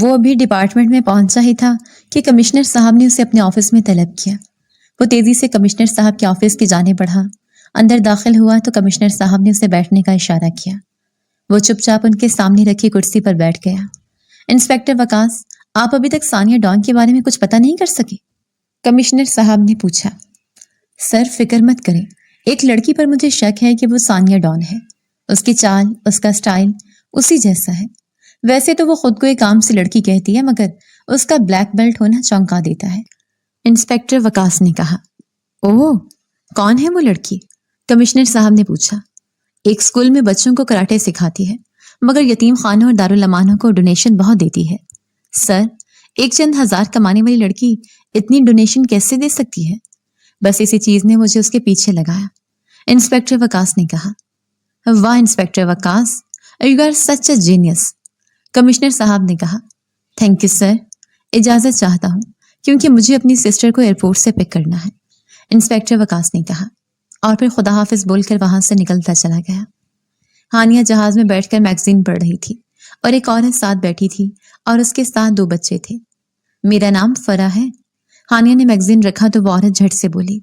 وہ ابھی ڈپارٹمنٹ میں پہنچا ہی تھا کہ کمشنر صاحب نے اسے اپنے آفس میں طلب کیا۔ وہ تیزی سے کمشنر صاحب کے آفس کی جانب بڑھا۔ اندر داخل ہوا تو کمشنر صاحب نے اسے بیٹھنے کا اشارہ کیا۔ وہ چپ چاپ ان کے سامنے رکھی کرسی پر بیٹھ گیا۔ انسپیکٹر وقاص، آپ ابھی تک ثانیہ ڈان کے بارے میں کچھ پتہ نہیں کر سکے؟ کمشنر صاحب نے پوچھا۔ سر فکر مت کریں، ایک لڑکی پر مجھے شک ہے کہ وہ ثانیہ ڈان ہے۔ اس کی چال، اس کا سٹائل اسی جیسا ہے۔ ویسے تو وہ خود کو ایک عام سی لڑکی کہتی ہے، مگر اس کا بلیک بیلٹ ہونا چونکا دیتا ہے۔ انسپیکٹر وقاص نے کہا۔ اوہ، کون ہے وہ لڑکی؟ کمشنر صاحب نے پوچھا۔ ایک اسکول میں بچوں کو کراٹے سکھاتی ہے، مگر یتیم خانوں اور دارالامانوں کو ڈونیشن بہت دیتی ہے۔ سر، ایک چند ہزار کمانے والی لڑکی اتنی ڈونیشن کیسے دے سکتی ہے؟ بس اسی چیز نے مجھے اس کے پیچھے لگایا، انسپیکٹر وقاص نے کہا۔ واہ inspector Waqas, you are such a genius, commissioner صاحب نے کہا۔ تھینک یو سر، اجازت چاہتا ہوں کیونکہ مجھے اپنی سسٹر کو ایئرپورٹ سے پک کرنا ہے، انسپیکٹر وقاص نے کہا، اور پھر خدا حافظ بول کر وہاں سے نکلتا چلا گیا۔ ہانیہ جہاز میں بیٹھ کر میگزین پڑھ رہی تھی اور ایک عورت ساتھ بیٹھی تھی اور اس کے ساتھ 2 بچے تھے۔ میرا نام فرح ہے۔ ہانیہ نے میگزین رکھا تو وہ عورت جھٹ سے بولی۔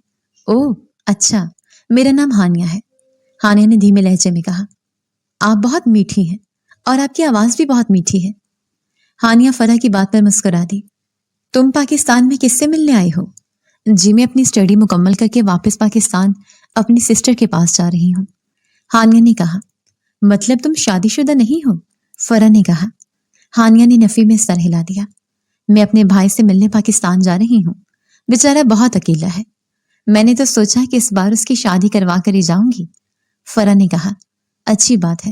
اوہ اچھا، میرا نام ہانیہ ہے، ہانیہ نے دھیمے لہجے میں کہا۔ آپ بہت میٹھی ہیں اور آپ کی آواز بھی بہت میٹھی ہے۔ ہانیہ فرح کی بات پر مسکرا دی۔ تم پاکستان میں کس سے ملنے آئی ہو؟ جی میں اپنی اسٹڈی مکمل کر کے واپس پاکستان اپنی سسٹر کے پاس جا رہی ہوں، ہانیہ نے کہا۔ مطلب تم شادی شدہ نہیں ہو؟ فرح نے کہا۔ ہانیہ نے نفی میں سر ہلا دیا۔ میں اپنے بھائی سے ملنے پاکستان جا رہی ہوں، بیچارہ بہت اکیلا ہے، میں نے تو سوچا کہ اس بار اس کی شادی کروا کر ہی جاؤں گی، فرح نے کہا۔ اچھی بات ہے،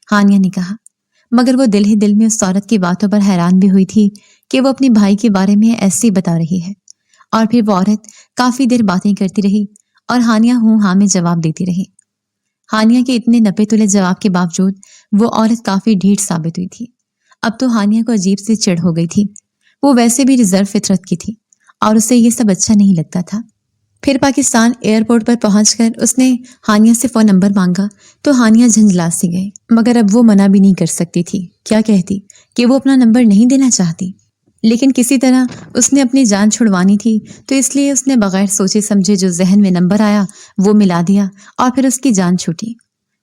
ہانیہ نے کہا، مگر وہ دل ہی دل میں اس عورت کی باتوں پر حیران بھی ہوئی تھی کہ وہ اپنے بھائی کے بارے میں ایسے بتا رہی ہے۔ اور پھر وہ عورت کافی دیر باتیں کرتی رہی اور ہانیہ ہوں ہاں میں جواب دیتی رہی۔ ہانیہ کے اتنے نپے تلے جواب کے باوجود وہ عورت کافی ڈھیٹ ثابت ہوئی تھی۔ اب تو ہانیہ کو عجیب سی چڑ ہو گئی تھی۔ وہ ویسے بھی ریزرو فطرت کی تھی اور اسے یہ سب اچھا نہیں لگتا تھا۔ پھر پاکستان ایئرپورٹ پر پہنچ کر اس نے ہانیہ سے فون نمبر مانگا تو ہانیہ جھنجھلا سی گئی، مگر اب وہ منع بھی نہیں کر سکتی تھی۔ کیا کہتی کہ وہ اپنا نمبر نہیں دینا چاہتی، لیکن کسی طرح اس نے اپنی جان چھڑوانی تھی، تو اس لیے اس نے بغیر سوچے سمجھے جو ذہن میں نمبر آیا وہ ملا دیا اور پھر اس کی جان چھوٹی۔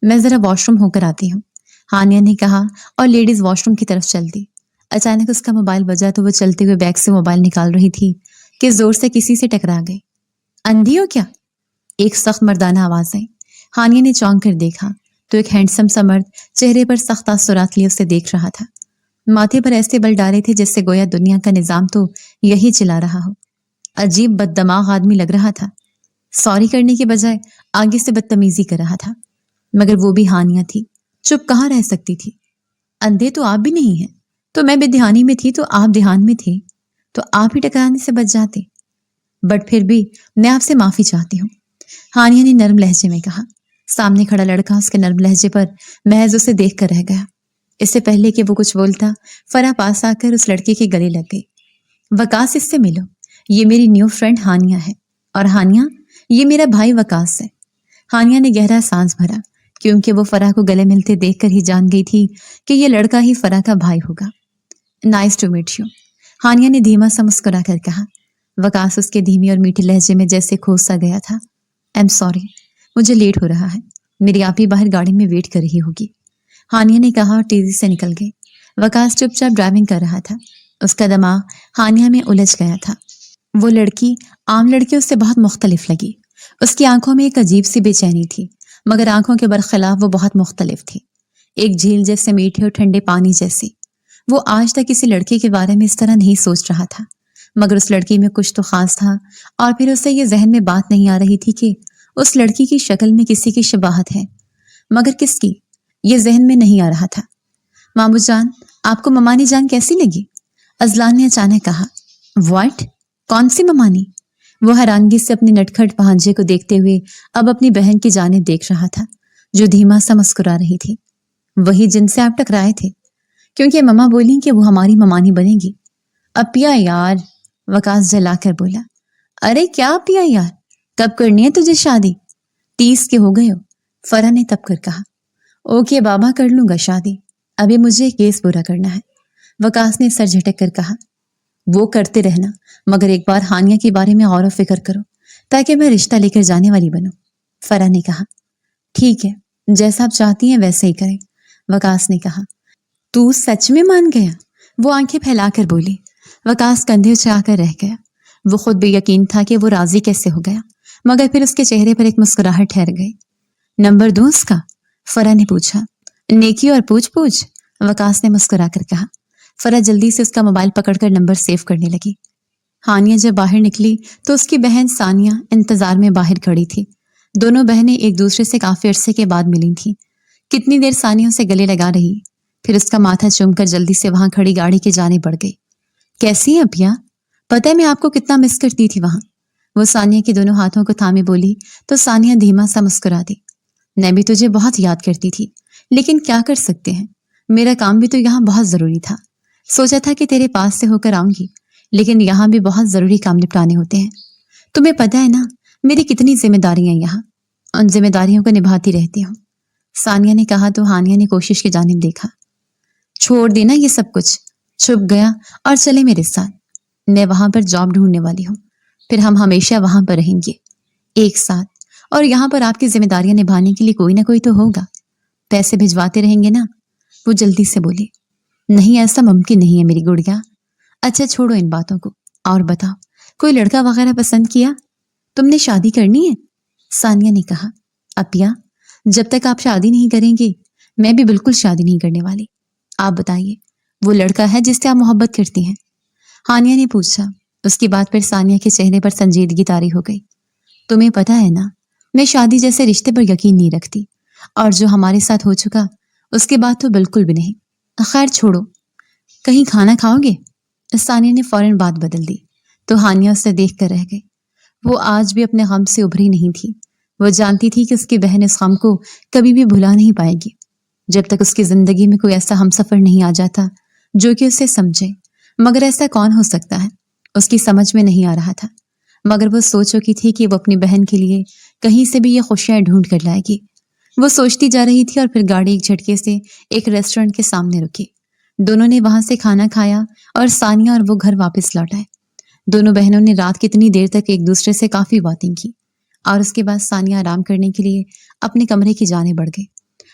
میں ذرا واش روم ہو کر آتی ہوں، ہانیہ نے کہا اور لیڈیز واش روم کی طرف چل دی۔ اچانک اس کا موبائل بجا تو وہ چلتے ہوئے بیگ سے موبائل نکال رہی تھی کہ زور سے کسی سے ٹکرا گئی۔ اندھی ہو کیا؟ ایک سخت مردانہ آواز آئی۔ ہانیہ نے چونک کر دیکھا تو ایک ہینڈسم سا مرد چہرے پر سخت تاثرات لیے اسے دیکھ رہا تھا۔ ماتھے پر ایسے بل ڈالے تھے جس سے گویا دنیا کا نظام تو یہی چلا رہا ہو۔ عجیب بد دماغ آدمی لگ رہا تھا۔ سوری کرنے کے بجائے آگے سے بدتمیزی کر رہا تھا، مگر وہ بھی ہانیہ تھی، چپ کہاں رہ سکتی تھی۔ اندھے تو آپ بھی نہیں ہیں، تو میں بے دھیانی میں تھی تو آپ دھیان میں تھے، تو آپ ہی ٹکرانے سے بچ جاتے۔ بٹ پھر بھی میں آپ سے معافی چاہتی ہوں، ہانیہ نے نرم لہجے میں کہا۔ سامنے کھڑا لڑکا اس کے نرم لہجے پر محض اسے دیکھ کر رہ گیا۔ اس سے پہلے کہ وہ کچھ بولتا، فرح پاس آ کر اس لڑکے کے گلے لگ گئی۔ وقاص، اس سے ملو، یہ میری نیو فرینڈ ہانیہ ہے، اور ہانیہ، یہ میرا بھائی وقاص ہے۔ ہانیہ نے گہرا سانس بھرا، کیونکہ وہ فرح کو گلے ملتے دیکھ کر ہی جان گئی تھی کہ یہ لڑکا ہی فرح کا بھائی ہوگا۔ Nice to meet you, Hania نے دھیما سا مسکرا کر کہا۔ وقاص اس کے دھیمی اور میٹھے لہجے میں جیسے کھوس سا گیا تھا۔ ایم سوری، مجھے لیٹ ہو رہا ہے، میری آپ ہی باہر گاڑی میں ویٹ کر رہی ہوگی، ہانیہ نے کہا اور تیزی سے نکل گئی۔ وقاص چپ چاپ ڈرائیونگ کر رہا تھا، اس کا دماغ ہانیہ میں الجھ گیا تھا۔ وہ لڑکی عام لڑکیوں سے بہت مختلف لگی۔ اس کی آنکھوں میں ایک عجیب سی بے چینی تھی، مگر آنکھوں کے برخلاف وہ بہت مختلف تھی، ایک جھیل جیسے میٹھے اور ٹھنڈے پانی جیسی۔ وہ آج تک کسی لڑکی کے بارے میں اس طرح نہیں سوچ رہا تھا، مگر اس لڑکی میں کچھ تو خاص تھا، اور پھر اسے یہ ذہن میں بات نہیں آ رہی تھی کہ اس لڑکی کی شکل میں کسی کی شباہت ہے، مگر کس کی، یہ ذہن میں نہیں آ رہا تھا۔ مامو جان، آپ کو ممانی جان کیسی لگی؟ ازلان نے اچانک کہا۔ واٹ؟ کون سی ممانی؟ وہ حیرانگی سے اپنی نٹکھٹ بھانجے کو دیکھتے ہوئے اب اپنی بہن کی جانب دیکھ رہا تھا، جو دھیما سا مسکرا رہی تھی۔ وہی جن سے آپ ٹکرائے تھے، کیونکہ مما بولی کہ وہ ہماری ممانی بنے گی۔ اب پیا یار، وقاص جلا کر بولا۔ ارے کیا پیا یار، کب کرنی ہے تجھے شادی؟ 30 کے ہو گئے ہو، فرح نے تب کر کہا۔ اوکے بابا، کر لوں گا شادی، ابھی مجھے کیس پورا کرنا ہے۔ वकास ने सर झटक कर कहा, वो करते रहना, मगर एक बार हानिया के बारे में गौर व फिक्र करो ताकि मैं रिश्ता लेकर जाने वाली बनूं। फराह ने कहा, ठीक है, जैसा आप चाहती हैं वैसे ही करें। वकास ने कहा, तू सच में मान गया? वो आंखें फैलाकर बोली। वकास कंधे उछाकर रह गया। वो खुद बेयकीन था कि वो राजी कैसे हो गया, मगर फिर उसके चेहरे पर एक मुस्कुराहट ठहर गई। नंबर दूं उसका? फराह ने पूछा। नेकी और पूछ पूछ, वकास ने मुस्कुराकर कहा। फराह जल्दी से उसका मोबाइल पकड़कर नंबर सेव करने लगी। हानिया जब बाहर निकली तो उसकी बहन सानिया इंतजार में बाहर खड़ी थी। दोनों बहनें एक दूसरे से काफी अरसे के बाद मिली थीं। कितनी देर सानिया से गले लगा रही, फिर उसका माथा चूमकर जल्दी से वहां खड़ी गाड़ी के जाने बढ़ गई। कैसी है अपिया? पता है मैं आपको कितना मिस करती थी वहां। वो सानिया के दोनों हाथों को थामे बोली तो सानिया धीमा सा मुस्कुरा दी। मैं भी तुझे बहुत याद करती थी, लेकिन क्या कर सकते हैं, मेरा काम भी तो यहाँ बहुत जरूरी था। सोचा था कि तेरे पास से होकर आऊंगी, लेकिन यहाँ भी बहुत जरूरी काम निपटाने होते हैं। तुम्हें पता है ना मेरी कितनी जिम्मेदारियां यहाँ, उन जिम्मेदारियों को निभाती रहती हूँ। सानिया ने कहा तो हानिया ने कोशिश की जानिब देखा। छोड़ देना ये सब कुछ, छुप गया और चले मेरे साथ। मैं वहां पर जॉब ढूंढने वाली हूँ, फिर हम हमेशा वहां पर रहेंगे एक साथ, और यहाँ पर आपकी जिम्मेदारियां निभाने के लिए कोई ना कोई तो होगा। पैसे भिजवाते रहेंगे ना? वो जल्दी से बोली। नहीं, ऐसा मुमकिन नहीं है मेरी गुड़िया। अच्छा छोड़ो इन बातों को, और बताओ कोई लड़का वगैरह पसंद किया? तुमने शादी करनी है? सानिया ने कहा। अपिया, जब तक आप शादी नहीं करेंगे मैं भी बिल्कुल शादी नहीं करने वाली। आप बताइए, वो लड़का है जिससे आप मोहब्बत करती हैं? हानिया ने पूछा। उसकी बात पर सानिया के चेहरे पर संजीदगी तारी हो गई। तुम्हें पता है ना, मैं शादी जैसे रिश्ते पर यकीन नहीं रखती, और जो हमारे साथ हो चुका उसके बाद तो बिल्कुल भी नहीं। खैर छोड़ो, कहीं खाना खाओगे? सानिया ने फौरन बात बदल दी तो हानिया उससे देख कर रह गई। वो आज भी अपने गम से उभरी नहीं थी। वो जानती थी कि उसकी बहन इस गम को कभी भी भुला नहीं पाएगी जब तक उसकी जिंदगी में कोई ऐसा हमसफर नहीं आ जाता जो कि उसे समझे। मगर ऐसा कौन हो सकता है, उसकी समझ में नहीं आ रहा था। मगर वो सोच चुकी थी कि वो अपनी बहन के लिए कहीं से भी ये खुशियां ढूंढ कर लाएगी। वो सोचती जा रही थी और फिर गाड़ी एक झटके से एक रेस्टोरेंट के सामने रुकी। दोनों ने वहां से खाना खाया और सानिया और वो घर वापस लौट आए। दोनों बहनों ने रात कितनी देर तक एक दूसरे से काफी बातें की, और उसके बाद सानिया आराम करने के लिए अपने कमरे की जाने बढ़ गई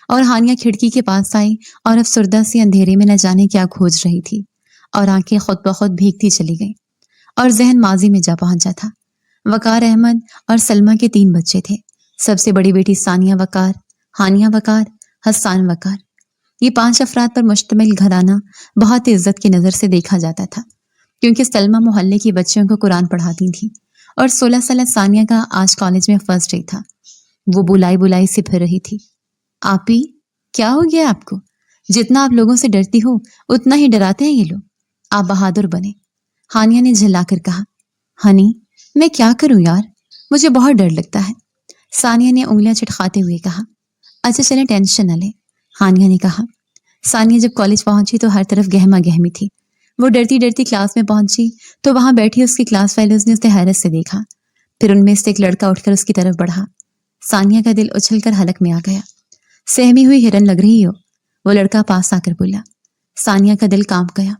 और हानिया खिड़की के पास आई और अफसरदा सी अंधेरे में न जाने क्या खोज रही थी, और आंखें खुद ब खुद भीगती चली गईं और जहन माजी में जा पहुंचा था। वकार अहमद और सलमा के 3 बच्चे थे। सबसे बड़ी बेटी सानिया वकार, हानिया वकार, हसन वकार। ये 5 अफराद पर मुश्तमिल घराना बहुत इज्जत की नजर से देखा जाता था, क्योंकि सलमा मोहल्ले की बच्चियों को कुरान पढ़ाती थी और 16 साल सानिया का आज कॉलेज में फर्स्ट डे था। वो बुलाई बुलाई से फिर रही थी। आपी, क्या हो गया आपको? जितना आप लोगों से डरती हो उतना ही डराते हैं ये लोग। आप बहादुर बने, हानिया ने झल्लाकर कहा। हनी, मैं क्या करूं यार, मुझे बहुत डर लगता है, सानिया ने उंगलियां चटखाते हुए कहा। अच्छा चले, टेंशन न ले, हानिया ने कहा। सानिया जब कॉलेज पहुंची तो हर तरफ गहमा गहमी थी। वो डरती डरती क्लास में पहुंची तो वहां बैठी उसकी क्लास फेलोज ने उसे हैरत से देखा। फिर उनमें से एक लड़का उठकर उसकी तरफ बढ़ा। सानिया का दिल उछलकर हलक में आ गया। सहमी हुई हिरन लग रही हो, वो लड़का पास आकर बोला। सानिया का दिल कांप गया।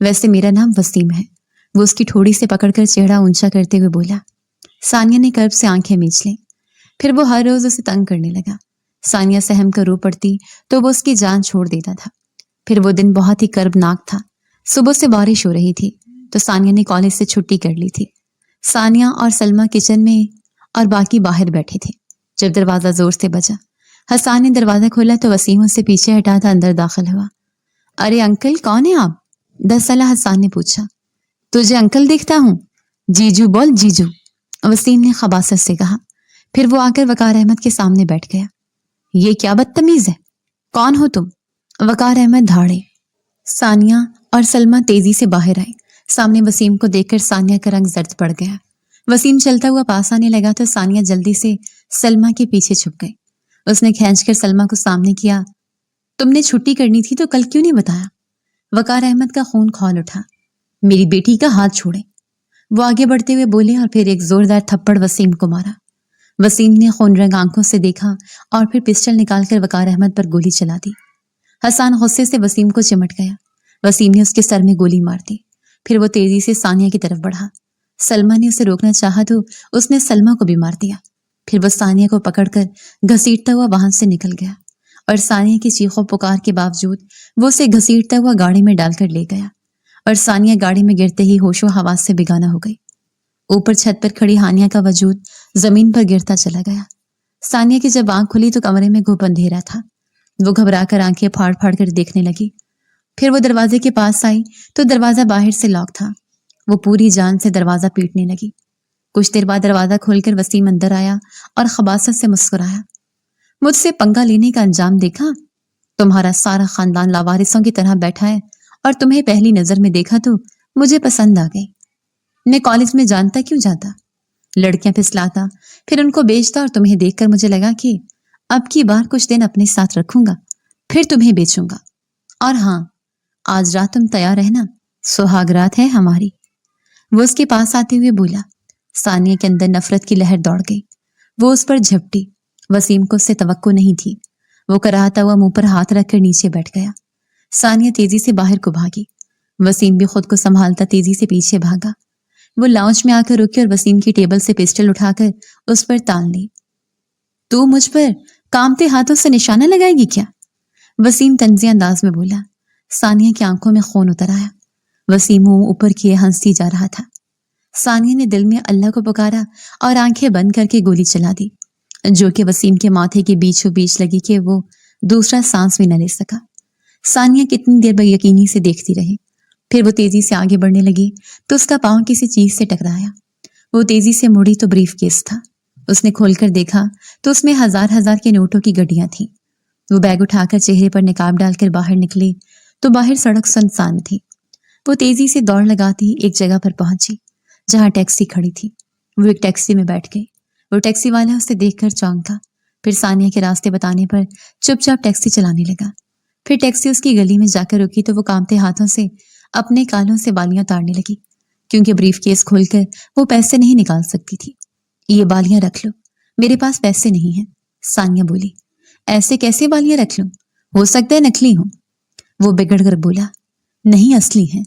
वैसे मेरा नाम वसीम है, वो उसकी ठोड़ी से पकड़कर चेहरा ऊंचा करते हुए बोला। सानिया ने कर्ब से आंखें मीच ली। फिर वो हर रोज उसे तंग करने लगा। सानिया सहम कर रो पड़ती तो वो उसकी जान छोड़ देता था। फिर वो दिन बहुत ही कर्बनाक था। सुबह से बारिश हो रही थी तो सानिया ने कॉलेज से छुट्टी कर ली थी। सानिया और सलमा किचन में और बाकी बाहर बैठे थे जब दरवाजा जोर से बजा। हसन ने दरवाजा खोला तो वसीम उससे पीछे हटा था अंदर दाखिल हुआ। अरे अंकल, कौन है आप? 10 साल हसन ने पूछा। तुझे अंकल दिखता हूँ? जीजू बोल, जीजू, वसीम ने खबासत से कहा। फिर वो आकर वकार अहमद के सामने बैठ गया। ये क्या बदतमीज है, कौन हो तुम? वकार अहमद धाड़े। सानिया और सलमा तेजी से बाहर आई। सामने वसीम को देखकर सानिया का रंग जर्द पड़ गया। वसीम चलता हुआ पास आने लगा तो सानिया जल्दी से सलमा के पीछे छुप गई। उसने खींचकर सलमा को सामने किया। तुमने छुट्टी करनी थी तो कल क्यों नहीं बताया? वकार अहमद का खून खौल उठा। मेरी बेटी का हाथ छोड़े, वो आगे बढ़ते हुए बोले और फिर एक जोरदार थप्पड़ वसीम को मारा। वसीम ने खूनरंग आंखों से देखा और फिर पिस्टल निकालकर वकार अहमद पर गोली चला दी। हसन गुस्से से वसीम को चिमट गया। वसीम ने उसके सर में गोली मार दी। फिर वो तेजी से सानिया की तरफ बढ़ा। सलमा ने उसे रोकना चाहा तो उसने सलमा को भी मार दिया। फिर वो सानिया को पकड़कर घसीटता हुआ वहां से निकल गया और सानिया की चीखों पुकार के बावजूद वो उसे घसीटता हुआ गाड़ी में डालकर ले गया और सानिया गाड़ी में गिरते ही होशो हवास से बेगाना हो गई। ऊपर छत पर खड़ी हानिया का वजूद जमीन पर गिरता चला गया। सानिया की जब आंख खुली तो कमरे में घुप अंधेरा था। वो घबरा कर आंखें फाड़ फाड़ कर देखने लगी। फिर वो दरवाजे के पास आई तो दरवाजा बाहर से लॉक था। वो पूरी जान से दरवाजा पीटने लगी। कुछ देर बाद दरवाजा खोलकर वसीम अंदर आया और खबासत से मुस्कुराया। मुझसे पंगा लेने का अंजाम देखा? तुम्हारा सारा खानदान लावारिसों की तरह बैठा है और तुम्हें पहली नजर में देखा तो मुझे पसंद आ गई। मैं कॉलेज में जानता क्यों जाता, लड़कियां फिसलाता, फिर उनको बेचता और तुम्हें देखकर मुझे लगा कि अब की बार कुछ दिन अपने साथ रखूंगा, फिर तुम्हें बेचूंगा। और हाँ, आज रात तुम तैयार रहना, सुहाग रात है हमारी। वो उसके पास आते हुए बोला। सानिया के अंदर नफरत की लहर दौड़ गई। वो उस पर झपटी। वसीम को उससे तवक्को नहीं थी। वो कराहता हुआ मुंह पर हाथ रखकर नीचे बैठ गया। सानिया तेजी से बाहर को भागी। वसीम भी खुद को संभालता तेजी से पीछे भागा। वो लाउंज में आकर रुकी और वसीम की टेबल से पिस्टल उठाकर उस पर तान ली। तू मुझ पर कांपते हाथों से निशाना लगाएगी क्या? वसीम तंजी अंदाज में बोला। सानिया की आंखों में खून उतर आया। वसीम मुंह ऊपर किए हंसती जा रहा था। सानिया ने दिल में अल्लाह को पुकारा और आंखें बंद करके गोली चला दी, जो कि वसीम के माथे के बीचों बीच लगी कि वो दूसरा सांस भी न ले सका। सानिया कितनी देर बेयकीनी से देखती रही। फिर वो तेजी से आगे बढ़ने लगी तो उसका पांव किसी चीज से टकराया। वो तेजी से मुड़ी तो ब्रीफ केस था। उसने खोलकर देखा तो उसमें हजार हजार के नोटों की गड्डियां थीं। वो बैग उठाकर चेहरे पर निकाब डालकर बाहर निकली तो बाहर सड़क सुनसान थी। वो तेजी से दौड़ लगाती एक जगह पर पहुंची जहां टैक्सी खड़ी थी। वो एक टैक्सी में बैठ गई। वो टैक्सी वाला उसे देखकर चौंका। फिर सानिया के रास्ते बताने पर चुपचाप टैक्सी चलाने लगा। फिर टैक्सी उसकी गली में जाकर रुकी तो वो कांपते हाथों से अपने कालों से बालियां ताड़ने लगी, क्योंकि ब्रीफ केस खोलकर वो पैसे नहीं निकाल सकती थी। ये बालियां रख लो, मेरे पास पैसे नहीं है, सानिया बोली। ऐसे कैसे बालियां रख लूं? हो सकता है नकली हो। वो बिगड़ कर बोला। नहीं, असली है,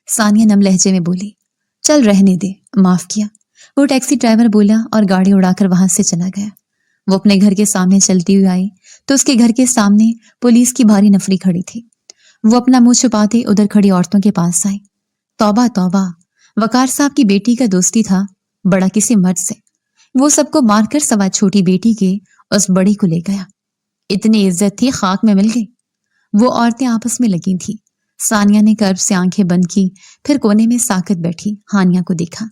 सानिया नम लहजे में बोली। चल रहने दे, माफ किया, वो टैक्सी ड्राइवर बोला और गाड़ी उड़ाकर वहां से चला गया। वो अपने घर के सामने चलती हुई आई तो उसके घर के सामने पुलिस की भारी नफरी खड़ी थी। वो अपना मुंह छुपाते उधर खड़ी औरतों के पास आई। तौबा तौबा, वकार साहब की बेटी का दोस्ती था बड़ा किसी मर्द से। वो सबको मारकर सवा छोटी बेटी के उस बड़ी को ले गया। इतनी इज्जत थी खाक में मिल गई। वो औरतें आपस में लगी थी। सानिया ने कर्ब से आंखें बंद की, फिर कोने में साकत बैठी हानिया को देखा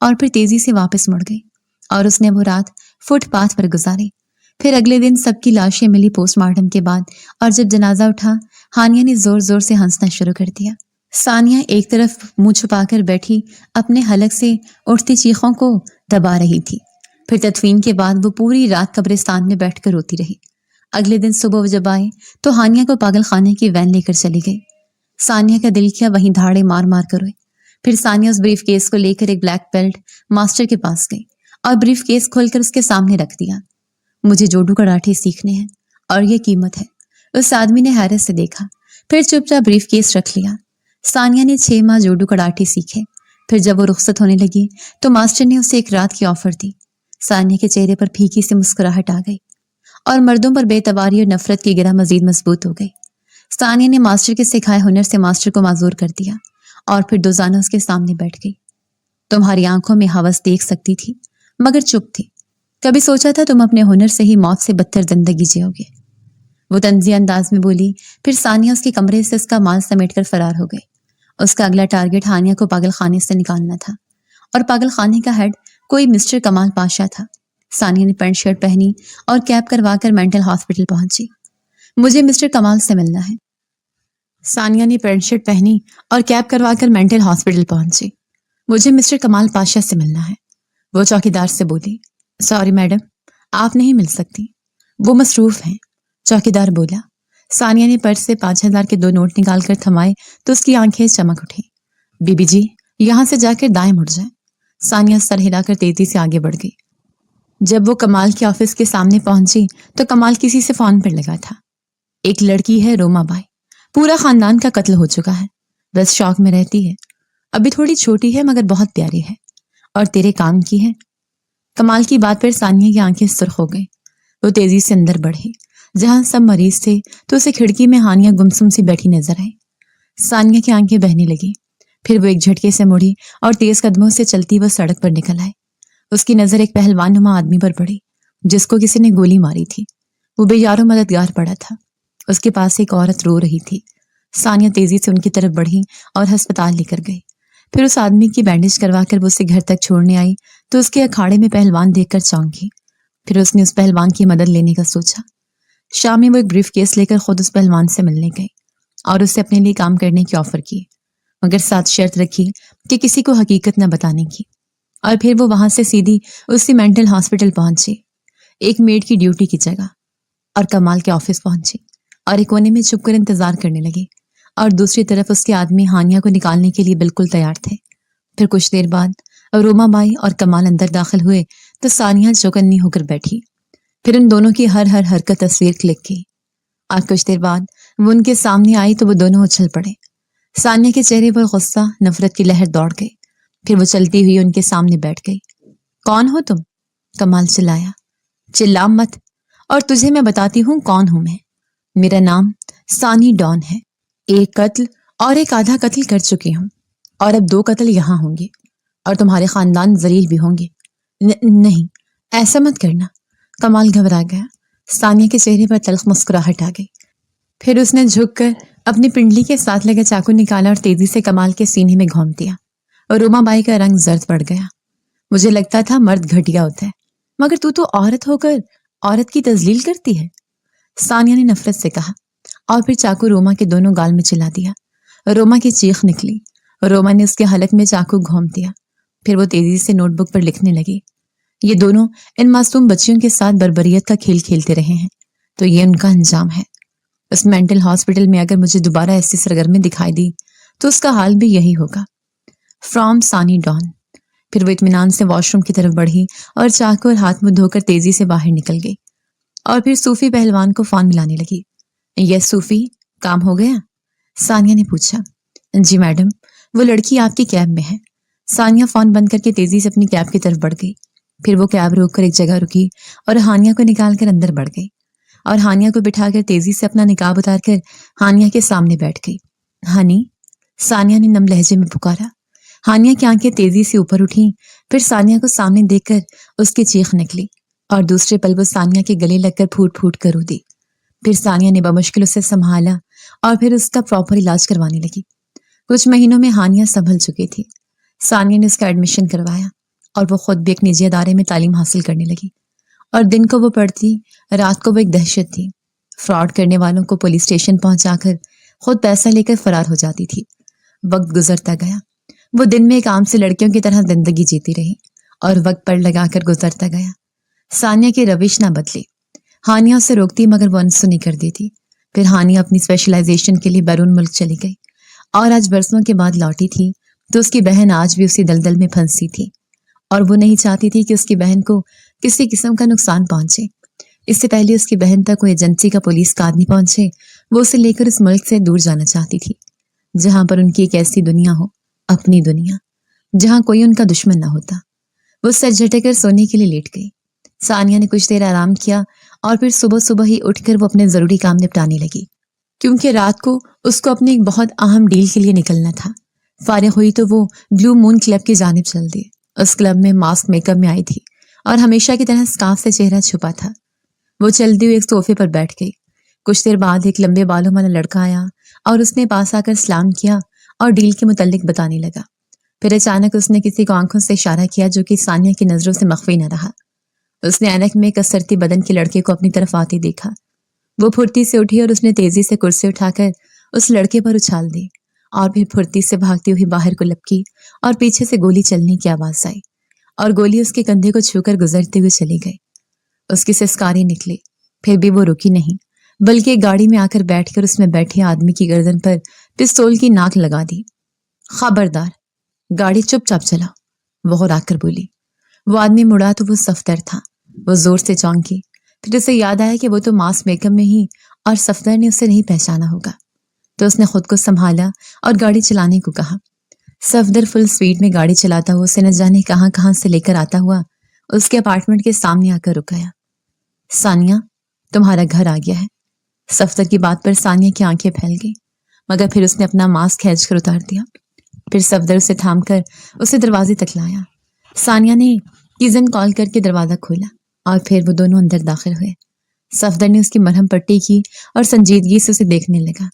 और फिर तेजी से वापस मुड़ गई और उसने वो रात फुटपाथ पर गुजारी। फिर अगले दिन सबकी लाशें मिली पोस्टमार्टम के बाद, और जब जनाजा उठा हानिया ने जोर जोर से हंसना शुरू कर दिया। सानिया एक तरफ मुंह छुपाकर बैठी अपने हलक से उठती चीखों को दबा रही थी। फिर तदफीन के बाद वो पूरी रात कब्रिस्तान में बैठकर रोती रही। अगले दिन सुबह वो जब आए तो हानिया को पागल खाने की वैन लेकर चली गई। सानिया का दिल किया वहीं धाड़े मार मार कर रोई। फिर सानिया उस ब्रीफ केस को लेकर एक ब्लैक बेल्ट मास्टर के पास गई और ब्रीफ केस खोलकर उसके सामने रख दिया। मुझे जोडू कराटे सीखने हैं और ये कीमत है, उस आदमी ने हैरत से देखा। फिर चुपचाप ब्रीफ केस रख लिया। सानिया ने 6 माह जोडू कराटे सीखे। फिर जब वो रुखसत होने लगी तो मास्टर ने उसे एक रात की ऑफर दी। सानिया के चेहरे पर फीकी सी मुस्कुराहट आ गई और मर्दों पर बेतबारी और नफरत की गिरह मजीद मजबूत हो गई। सानिया ने मास्टर के सिखाए हुनर से मास्टर को माजूर कर दिया और फिर दोजाना उसके सामने बैठ गई। तुम्हारी आंखों में हवस देख सकती थी मगर चुप थी। कभी सोचा था तुम अपने हुनर से ही मौत से बदतर जिंदगी जियोगे, वो तंजी अंदाज में बोली। फिर सानिया उसके कमरे से उसका माल समेटकर फरार हो गई। उसका अगला टारगेट हानिया को पागल खाने से निकालना था और पागल खाने का हेड कोई मिस्टर कमाल पाशा था। सानिया ने पैंट शर्ट पहनी और कैब करवाकर मेंटल हॉस्पिटल पहुंची। मुझे मिस्टर कमाल से मिलना है। सानिया ने पैंट शर्ट पहनी और कैब करवाकर मेंटल हॉस्पिटल पहुंची। मुझे मिस्टर कमाल पाशा से मिलना है, वो चौकीदार से बोली। सॉरी मैडम, आप नहीं मिल सकती, वो मसरूफ हैं, चौकीदार बोला। सानिया ने पर्स से 5,000 के 2 नोट निकालकर थमाए तो उसकी आंखें चमक उठी। बीबी जी, यहां से जाकर दाएं मुड़ जाएं। सानिया सर हिलाकर तेजी से आगे बढ़ गई। जब वो कमाल के ऑफिस के सामने पहुंची तो कमाल किसी से फोन पर लगा था। एक लड़की है रोमा बाई, पूरा खानदान का कत्ल हो चुका है, बस शौक में रहती है। अभी थोड़ी छोटी है मगर बहुत प्यारी है और तेरे काम की है। कमाल की बात पर सानिया की आंखें सुर्ख हो गई। वो तेजी से अंदर बढ़ी। जहां सब मरीज थे तो उसे खिड़की में हानिया गुमसुम सी बैठी नजर आई। सानिया की आंखें बहने लगी। फिर वो एक झटके से मुड़ी और तेज कदमों से चलती वो सड़क पर निकल आई। उसकी नजर एक पहलवान नुमा आदमी पर पड़ी जिसको किसी ने गोली मारी थी। वो बेयारो मददगार पड़ा था। उसके पास एक औरत रो रही थी। सानिया तेजी से उनकी तरफ बढ़ी और अस्पताल लेकर गई। फिर उस आदमी की बैंडेज करवाकर वो उसे घर तक छोड़ने आई तो उसके अखाड़े में पहलवान देखकर चौंकी। फिर उसने उस पहलवान की मदद लेने का सोचा। शाम में वो एक ब्रीफ केस लेकर खुद उस पहलवान से मिलने गई और उससे अपने लिए काम करने की ऑफर की, मगर साथ शर्त रखी कि किसी को हकीकत न बताने की। और फिर वो वहां से सीधी उसी मेंटल हॉस्पिटल पहुंची, एक मेड की ड्यूटी की जगह, और कमाल के ऑफिस पहुंची और एक कोने में छुपकर इंतजार करने लगी। और दूसरी तरफ उसके आदमी हानिया को निकालने के लिए बिल्कुल तैयार थे। फिर कुछ देर बाद रोमा बाई और कमाल अंदर दाखिल हुए तो सानिया चौकन्नी होकर बैठी। फिर उन दोनों की हर हर हरकत तस्वीर क्लिक की और कुछ देर बाद वो उनके सामने आई तो वो दोनों उछल पड़े। सानिया के चेहरे पर गुस्सा नफरत की लहर दौड़ गई। फिर वो चलती हुई उनके सामने बैठ गई। कौन हो तुम? कमाल चिल्लाया। चिल्ला मत, और तुझे मैं बताती हूँ कौन हूं मैं। मेरा नाम सानी डॉन है। एक कत्ल और एक आधा कत्ल कर चुकी हूँ और अब 2 कत्ल यहाँ होंगे और तुम्हारे खानदान जलील भी होंगे। नहीं, ऐसा मत करना। कमाल घबरा गया। सानिया के चेहरे पर तल्ख मुस्कुराहट आ गई। फिर उसने झुककर अपनी पिंडली के साथ लगा चाकू निकाला और तेजी से कमाल के सीने में घोंप दिया और रोमाबाई का रंग जर्द पड़ गया। मुझे लगता था मर्द घटिया होता है, मगर तू तो औरत होकर औरत की तजलील करती है, सानिया ने नफरत से कहा और फिर चाकू रोमा के दोनों गाल में चिल्ला दिया। रोमा की चीख निकली। रोमा ने उसके हलक में चाकू घोंप दिया। फिर वो तेजी से नोटबुक पर लिखने लगी। ये दोनों इन मासूम बच्चियों के साथ बर्बरियत का खेल खेलते रहे हैं तो ये उनका अंजाम है। उस मेंटल हॉस्पिटल में अगर मुझे दोबारा ऐसी सरगर्मी दिखाई दी तो उसका हाल भी यही होगा। फ्रॉम सानी डॉन। फिर वो इत्मीनान से वॉशरूम की तरफ बढ़ी और चाकू और हाथ मुंह धोकर तेजी से बाहर निकल गई और फिर सूफी पहलवान को फोन मिलाने लगी। यस सूफी, काम हो गया? सानिया ने पूछा। जी मैडम, वो लड़की आपकी कैब में है। सानिया फोन बंद करके तेजी से अपनी कैब की तरफ बढ़ गई। फिर वो कैब रोककर एक जगह रुकी और हानिया को निकालकर अंदर बढ़ गई और हानिया को बिठाकर तेजी से अपना निकाब उतारकर हानिया के सामने बैठ गई। हनी, सानिया ने नम लहजे में पुकारा। हानिया की आंखें तेजी से ऊपर उठी। फिर सानिया को सामने देखकर उसकी चीख निकली और दूसरे पल वो सानिया के गले लगकर फूट फूट कर रो दी। फिर सानिया ने बमुश्किल उसे संभाला और फिर उसका प्रॉपर इलाज करवाने लगी। कुछ महीनों में हानिया संभल चुकी थी। सानिया ने उसका एडमिशन करवाया और वो खुद भी एक निजी अदारे में तालीम हासिल करने लगी। और दिन को वो पढ़ती, रात को वो एक दहशत थी। फ्रॉड करने वालों को पुलिस स्टेशन पहुंचाकर खुद पैसा लेकर फरार हो जाती थी। वक्त गुजरता गया। वो दिन में एक आम से लड़कियों की तरह जिंदगी जीती रही और वक्त पर लगाकर गुजरता गया। सानिया की रविश ना बदली। हानिया उसे रोकती मगर वो अनसुनी कर देती। फिर हानिया अपनी स्पेशलाइजेशन के लिए बैरून मुल्क चली गई और आज बरसों के बाद लौटी थी तो उसकी बहन आज भी उसी दलदल में फंसी थी और वो नहीं चाहती थी कि उसकी बहन को किसी किस्म का नुकसान पहुंचे। इससे पहले उसकी बहन तक कोई एजेंसी का पुलिस का आदमी पहुंचे, वो उसे लेकर इस मुल्क से दूर जाना चाहती थी जहां पर उनकी एक ऐसी दुनिया हो, अपनी दुनिया, जहां कोई उनका दुश्मन ना होता। वो सर झटकर सोने के लिए लेट गई। सानिया ने कुछ देर आराम किया और फिर सुबह सुबह ही उठकर वो अपने जरूरी काम निपटाने लगी, क्योंकि रात को उसको अपनी एक बहुत अहम डील के लिए निकलना था। फारिग हुई तो वो ब्लू मून क्लब की जानिब चल दी। उस क्लब में मास्क मेकअप में आई थी और हमेशा की तरह स्कार्फ से चेहरा छुपा था। वो चलती हुई एक सोफे पर बैठ गई। कुछ देर बाद एक लंबे बालों वाला लड़का आया और उसने पास आकर सलाम किया और डील के मुतालिक बताने लगा। फिर अचानक उसने किसी को आंखों से इशारा किया जो कि सानिया की नजरों से मख्फी न रहा। उसने ऐनक में कसरती बदन के लड़के को अपनी तरफ आते देखा। वो फुर्ती से उठी और उसने तेजी से कुर्सी उठाकर उस लड़के पर उछाल दी और फिर फुर्ती से भागती हुई बाहर को लपकी और पीछे से गोली चलने की आवाज आई और गोली उसके कंधे को छूकर गुजरते हुए चली गई। उसकी सिसकारी निकली। फिर भी वो रुकी नहीं, बल्कि एक गाड़ी में आकर बैठकर उसमें बैठे आदमी की गर्दन पर पिस्तौल की नाक लगा दी। खबरदार, गाड़ी चुपचाप चला, वो राग कर बोली। वो आदमी मुड़ा तो वो सफदर था। वो जोर से चौंकी। फिर उसे याद आया कि वो तो मास मेकअप में ही और सफदर ने उसे नहीं पहचाना होगा। تو اس نے خود کو سنبھالا اور گاڑی چلانے کو کہا۔ صفدر فل سپیڈ میں گاڑی چلاتا ہوا اسے نہ جانے کہاں کہاں سے لے کر آتا ہوا اس کے اپارٹمنٹ کے سامنے آ کر رک گیا۔ ثانیہ، تمہارا گھر آ گیا ہے۔ صفدر کی بات پر ثانیہ کی آنکھیں پھیل گئی، مگر پھر اس نے اپنا ماسک کھینچ کر اتار دیا۔ پھر صفدر اسے تھام کر اسے دروازے تک لایا۔ ثانیہ نے کزن کال کر کے دروازہ کھولا اور پھر وہ دونوں اندر داخل ہوئے۔ صفدر نے اس کی مرہم پٹی کی اور سنجیدگی سے اسے دیکھنے لگا۔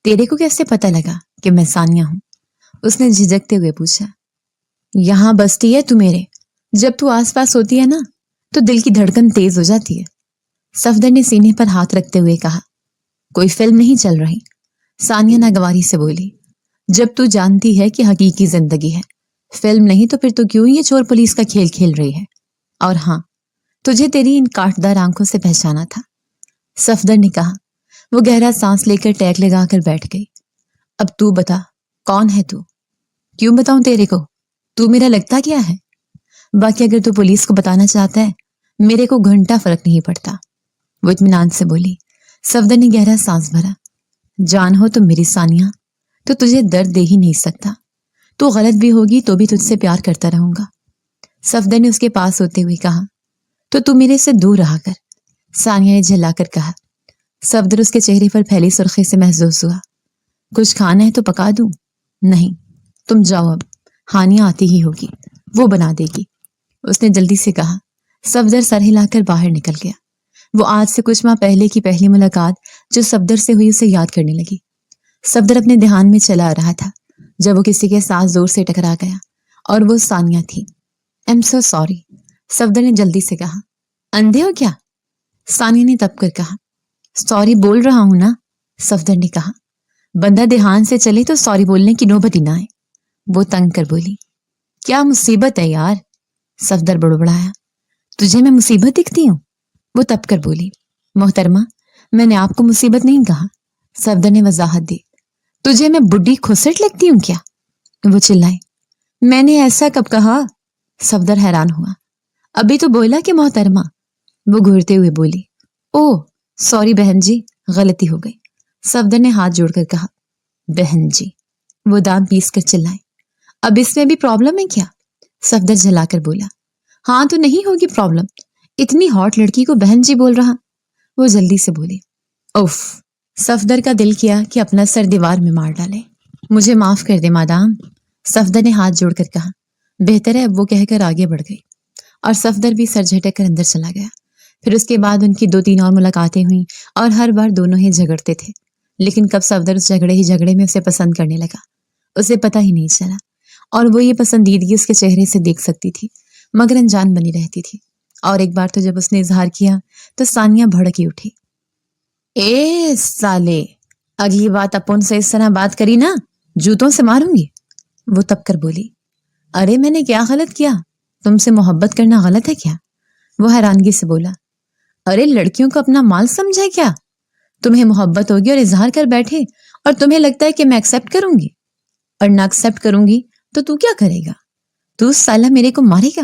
تیرے کو کیسے پتہ لگا کہ میں ثانیہ ہوں؟ اس نے جھجکتے ہوئے پوچھا۔ یہاں بستی ہے تو میرے، جب تو آس پاس ہوتی ہے نا تو دل کی دھڑکن تیز ہو جاتی ہے۔ صفدر نے سینے پر ہاتھ رکھتے ہوئے کہا۔ کوئی فلم نہیں چل رہی، ثانیہ ناگواری سے بولی۔ جب تو جانتی ہے کہ حقیقی زندگی ہے، فلم نہیں تو پھر تو کیوں یہ چور پولیس کا کھیل کھیل رہی ہے؟ اور ہاں، تجھے تیری ان کاٹدار آنکھوں سے پہچانا تھا، صفدر نے کہا۔ وہ گہرا سانس لے کر ٹیک لگا کر بیٹھ گئی۔ اب تو بتا، کون ہے تو؟ کیوں بتاؤں تیرے کو؟ تو میرا لگتا کیا ہے؟ باقی اگر تو پولیس کو بتانا چاہتا ہے، میرے کو گھنٹہ فرق نہیں پڑتا، وہ اطمینان سے بولی۔ صفدر نے گہرا سانس بھرا۔ جان ہو تو میری ثانیہ تو تجھے درد دے ہی نہیں سکتا، تو غلط بھی ہوگی تو بھی تجھ سے پیار کرتا رہوں گا، صفدر نے اس کے پاس ہوتے ہوئے کہا۔ تو میرے سے دور رہا کر، ثانیہ نے جھلا کر کہا۔ صفدر اس کے چہرے پر پھیلی سرخی سے محظوظ ہوا۔ کچھ کھانا ہے تو پکا دوں؟ نہیں، تم جاؤ، اب ہانیہ آتی ہی ہوگی، وہ بنا دے گی، اس نے جلدی سے کہا۔ صفدر سر ہلا کر باہر نکل گیا۔ وہ آج سے کچھ ماہ پہلے کی پہلی ملاقات جو صفدر سے ہوئی اسے یاد کرنے لگی۔ صفدر اپنے دھیان میں چلا آ رہا تھا جب وہ کسی کے ساتھ زور سے ٹکرا گیا اور وہ ثانیہ تھی۔ I'm so sorry، صفدر نے جلدی سے کہا۔ اندھے ہو کیا؟ ثانیہ نے تب کر کہا۔ سوری بول رہا ہوں نا، صفدر نے کہا۔ بندہ دھیان سے چلے تو سوری بولنے کی نوبت ہی نہ آئے، وہ تنگ کر بولی۔ کیا مصیبت ہے یار، صفدر بڑبڑایا۔ تجھے میں مصیبت دکھتی ہوں؟ وہ تب کر بولی۔ محترمہ، میں نے آپ کو مصیبت نہیں کہا، صفدر نے وضاحت دی۔ تجھے میں بڈھی کھسٹ لگتی ہوں کیا؟ وہ چلائے۔ میں نے ایسا کب کہا؟ صفدر حیران ہوا۔ ابھی تو بولا کہ محترمہ، وہ گھورتے ہوئے بولی۔ اوہ سوری بہن جی، غلطی ہو گئی، صفدر نے ہاتھ جوڑ کر کہا۔ بہن جی، وہ دانت پیس کر چلائے۔ اب اس میں بھی پرابلم ہے کیا؟ صفدر جھلا کر بولا۔ ہاں تو نہیں ہوگی پرابلم، اتنی ہاٹ لڑکی کو بہن جی بول رہا، وہ جلدی سے بولی۔ اوف، صفدر کا دل کیا کہ اپنا سر دیوار میں مار ڈالے۔ مجھے معاف کر دے مادام، صفدر نے ہاتھ جوڑ کر کہا۔ بہتر ہے، اب وہ کہہ کر آگے بڑھ گئی اور صفدر بھی سر جھٹک کر اندر چلا گیا۔ پھر اس کے بعد ان کی 2-3 اور ملاقاتیں ہوئیں اور ہر بار دونوں ہی جھگڑتے تھے، لیکن کب صفدر اس جھگڑے میں اسے پسند کرنے لگا اسے پتہ ہی نہیں چلا، اور وہ یہ پسندیدگی اس کے چہرے سے دیکھ سکتی تھی مگر انجان بنی رہتی تھی۔ اور ایک بار تو جب اس نے اظہار کیا تو ثانیہ بھڑکی اٹھی۔ اے سالے، اگلی بات اپن سے اس طرح بات کری نا، جوتوں سے ماروں گی، وہ تب کر بولی۔ ارے میں نے کیا غلط کیا؟ تم سے محبت کرنا غلط ہے کیا؟ وہ حیرانگی سے بولا۔ ارے لڑکیوں کو اپنا مال سمجھا کیا؟ تمہیں محبت ہوگی اور اظہار کر بیٹھے اور تمہیں لگتا ہے کہ میں ایکسپٹ کروں گی، اور نہ ایکسپٹ کروں گی تو کیا کرے گا؟ تو سالہ میرے کو مارے گا؟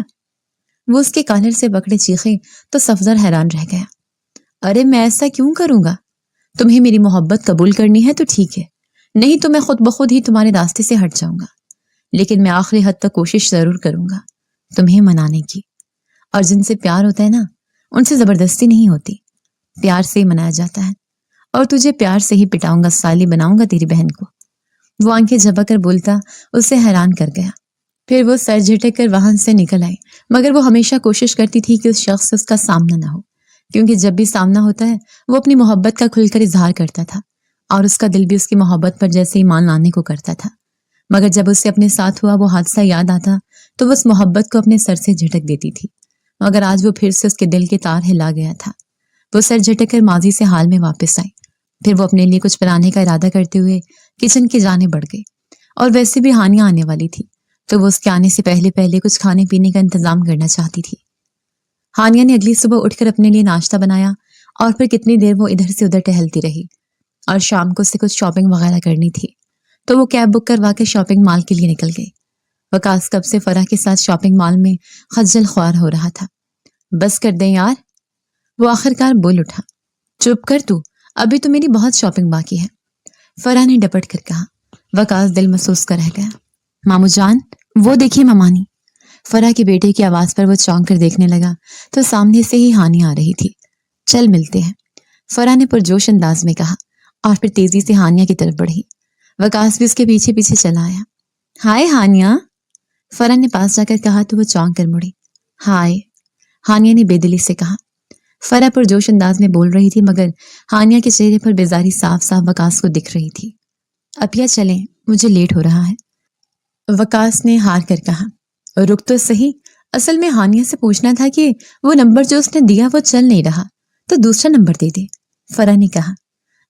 وہ اس کے کالر سے پکڑے چیخے تو صفدر حیران رہ گیا۔ ارے میں ایسا کیوں کروں گا؟ تمہیں میری محبت قبول کرنی ہے تو ٹھیک ہے، نہیں تو میں خود بخود ہی تمہارے راستے سے ہٹ جاؤں گا، لیکن میں آخری حد تک کوشش ضرور کروں گا تمہیں منانے کی، اور جن سے پیار ہوتا ہے نا ان سے زبردستی نہیں ہوتی، پیار سے ہی منایا جاتا ہے، اور تجھے پیار سے ہی پٹاؤں گا، سالی بناؤں گا تیری بہن کو۔ وہ آنکھیں جھپک کر بولتا اسے حیران کر گیا۔ پھر وہ سر جھٹک کر وہاں سے نکل آئی، مگر وہ ہمیشہ کوشش کرتی تھی کہ اس شخص سے اس کا سامنا نہ ہو، کیونکہ جب بھی سامنا ہوتا ہے وہ اپنی محبت کا کھل کر اظہار کرتا تھا، اور اس کا دل بھی اس کی محبت پر جیسے ایمان لانے کو کرتا تھا، مگر جب اس سے اپنے ساتھ ہوا وہ حادثہ یاد آتا تو وہ اس محبت کو اپنے سر سے جھٹک دیتی تھی، مگر آج وہ پھر سے اس کے دل کے تار ہلا گیا تھا۔ وہ سر جھٹک کر ماضی سے حال میں واپس آئی، پھر وہ اپنے لیے کچھ بنانے کا ارادہ کرتے ہوئے کچن کی جانب بڑھ گئی، اور ویسے بھی ہانیہ آنے والی تھی تو وہ اس کے آنے سے پہلے کچھ کھانے پینے کا انتظام کرنا چاہتی تھی۔ ہانیہ نے اگلی صبح اٹھ کر اپنے لیے ناشتہ بنایا اور پھر کتنی دیر وہ ادھر سے ادھر ٹہلتی رہی، اور شام کو اسے کچھ شاپنگ وغیرہ کرنی تھی تو وہ کیب بک کروا کے شاپنگ مال کے لیے نکل گئی۔ وکاس کب سے فرح کے ساتھ شاپنگ مال میں خجل خوار ہو رہا تھا۔ بس کر دیں یار، وہ آخر کار بول اٹھا۔ چپ کر تو، ابھی تو میری بہت شاپنگ باقی ہے۔ फराह ने डपट कर कहा। वकास दिल महसूस कर रह गया। मामू जान, वो देखिए ममानी। फराह के बेटे की आवाज पर वो चौंक कर देखने लगा तो सामने से ही हानिया आ रही थी। चल मिलते हैं, फराह ने पुरजोश अंदाज में कहा और फिर तेजी से हानिया की तरफ बढ़ी। वकास भी उसके पीछे पीछे चला आया। हाय हानिया, फराह ने पास जाकर कहा तो वो चौंक कर मुड़ी। हाय, हानिया ने बेदिली से कहा। फराह पुरजोश अंदाज में बोल रही थी मगर हानिया के चेहरे पर बेजारी साफ साफ वकास को दिख रही थी। अब या चलें, मुझे लेट हो रहा है, वकास ने हार कर कहा। रुक तो सही, असल में हानिया से पूछना था कि वो नंबर जो उसने दिया वो चल नहीं रहा तो दूसरा नंबर दे दे, फराह ने कहा।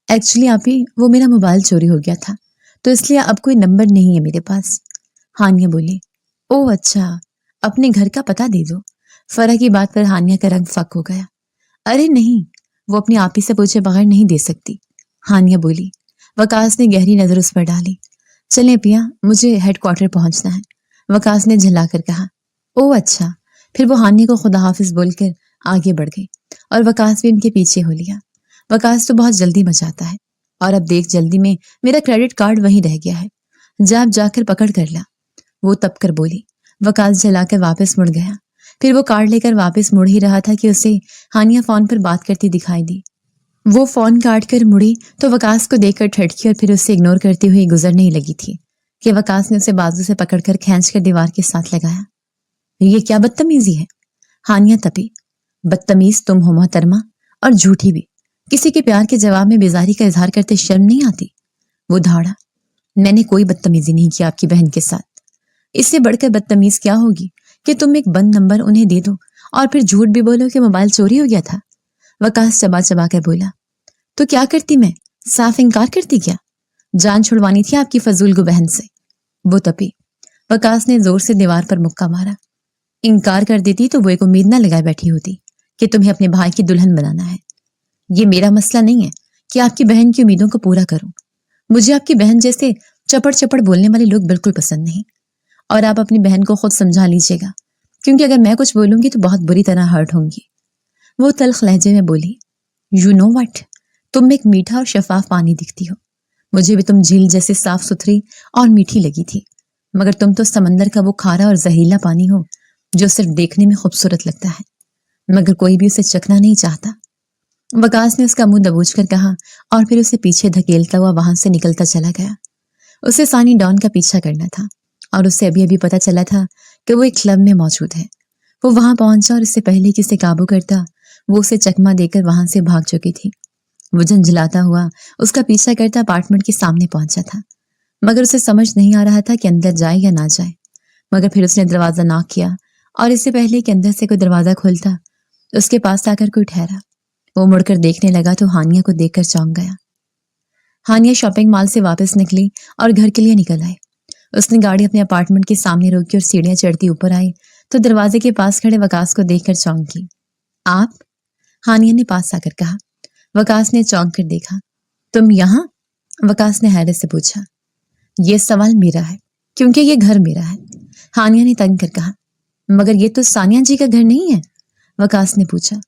एक्चुअली आप ही, वो मेरा मोबाइल चोरी हो गया था तो इसलिए अब कोई नंबर नहीं है मेरे पास, हानिया बोली। ओह अच्छा, अपने घर का पता दे दो। फराह की बात पर हानिया का रंग फक हो गया। अरे नहीं, वो अपनी आप ही से पूछे बगैर नहीं दे सकती, हानिया बोली। वकास ने गहरी नजर उस पर डाली। चलें पिया, मुझे हेडक्वार्टर पहुंचना है, वकास ने झल्लाकर कहा। ओह अच्छा, फिर वो हानिया को खुदा हाफिज बोलकर आगे बढ़ गई और वकास भी उनके पीछे हो लिया। वकास तो बहुत जल्दी मचाता है और अब देख जल्दी में मेरा क्रेडिट कार्ड वहीं रह गया है, जाब जाकर पकड़ कर ला, वो तब कर बोली। वकास जलाकर वापस मुड़ गया। फिर वो कार्ड लेकर वापस मुड़ ही रहा था कि उसे हानिया फोन पर बात करती दिखाई दी। वो फोन काट कर मुड़ी तो वकास को देखकर ठटकी और फिर उसे इग्नोर करती हुई गुजरने ही लगी थी कि वकास ने उसे बाजू से पकड़कर खींचकर दीवार के साथ लगाया। ये क्या बदतमीजी है, हानिया तपी। बदतमीज तुम हो मोहतरमा, और झूठी भी। किसी के प्यार के जवाब में बेजारी का इजहार करते शर्म नहीं आती, वो धाड़ा। मैंने कोई बदतमीजी नहीं की आपकी बहन के साथ। इससे बढ़कर बदतमीज क्या होगी कि तुम एक बंद नंबर उन्हें दे दो और फिर झूठ भी बोलो कि मोबाइल चोरी हो गया था, वकास चबा चबा कर बोला। तो क्या करती मैं, साफ इनकार करती क्या? जान छुड़वानी थी आपकी फजूल गो बहन से, वो तपी। वकास ने जोर से दीवार पर मुक्का मारा। इनकार कर देती तो वो एक उम्मीद ना लगाए बैठी होती कि तुम्हें अपने भाई की दुल्हन बनाना है। ये मेरा मसला नहीं है कि आपकी बहन की उम्मीदों को पूरा करूं। मुझे आपकी बहन जैसे चपड़ चपड़ बोलने वाले लोग बिल्कुल पसंद नहीं, और आप अपनी बहन को खुद समझा लीजिएगा, क्योंकि अगर मैं कुछ बोलूंगी तो बहुत बुरी तरह हर्ट होंगी, वो तल्ख लहजे में बोली। यू नो वट, तुम एक मीठा और शफाफ पानी दिखती हो, मुझे भी तुम झील जैसे साफ सुथरी और मीठी लगी थी, मगर तुम तो समंदर का वो खारा और जहरीला पानी हो जो सिर्फ देखने में खूबसूरत लगता है मगर कोई भी उसे चखना नहीं चाहता, वकास ने उसका मुंह दबोच कर कहा और फिर उसे पीछे धकेलता हुआ वहां से निकलता चला गया। उसे सानी डॉन का पीछा करना था और उसे अभी अभी पता चला था कि वो एक क्लब में मौजूद है। वो वहां पहुंचा और इससे पहले कि उसे काबू करता वो उसे चकमा देकर वहां से भाग चुकी थी। वो झंझलाता हुआ उसका पीछा करता अपार्टमेंट के सामने पहुंचा था, मगर उसे समझ नहीं आ रहा था कि अंदर जाए या ना जाए। मगर फिर उसने दरवाजा नॉक किया और इससे पहले कि अंदर से कोई दरवाजा खोलता उसके पास आकर कोई ठहरा। वो मुड़कर देखने लगा तो हानिया को देखकर चौंक गया। हानिया शॉपिंग मॉल से वापस निकली और घर के लिए निकल आई। उसने गाड़ी अपने अपार्टमेंट के सामने रोकी और सीढ़ियां चढ़ती ऊपर आई तो दरवाजे के पास खड़े वकास को देखकर चौंकी। आप? हानिया ने पास आकर कहा। वकास ने चौंक कर देखा। तुम यहाँ? वकास ने हैरत से पूछा। ये सवाल मेरा है क्योंकि ये घर मेरा है, हानिया ने तंग कर कहा। मगर ये तो सानिया जी का घर नहीं है, वकास ने पूछा।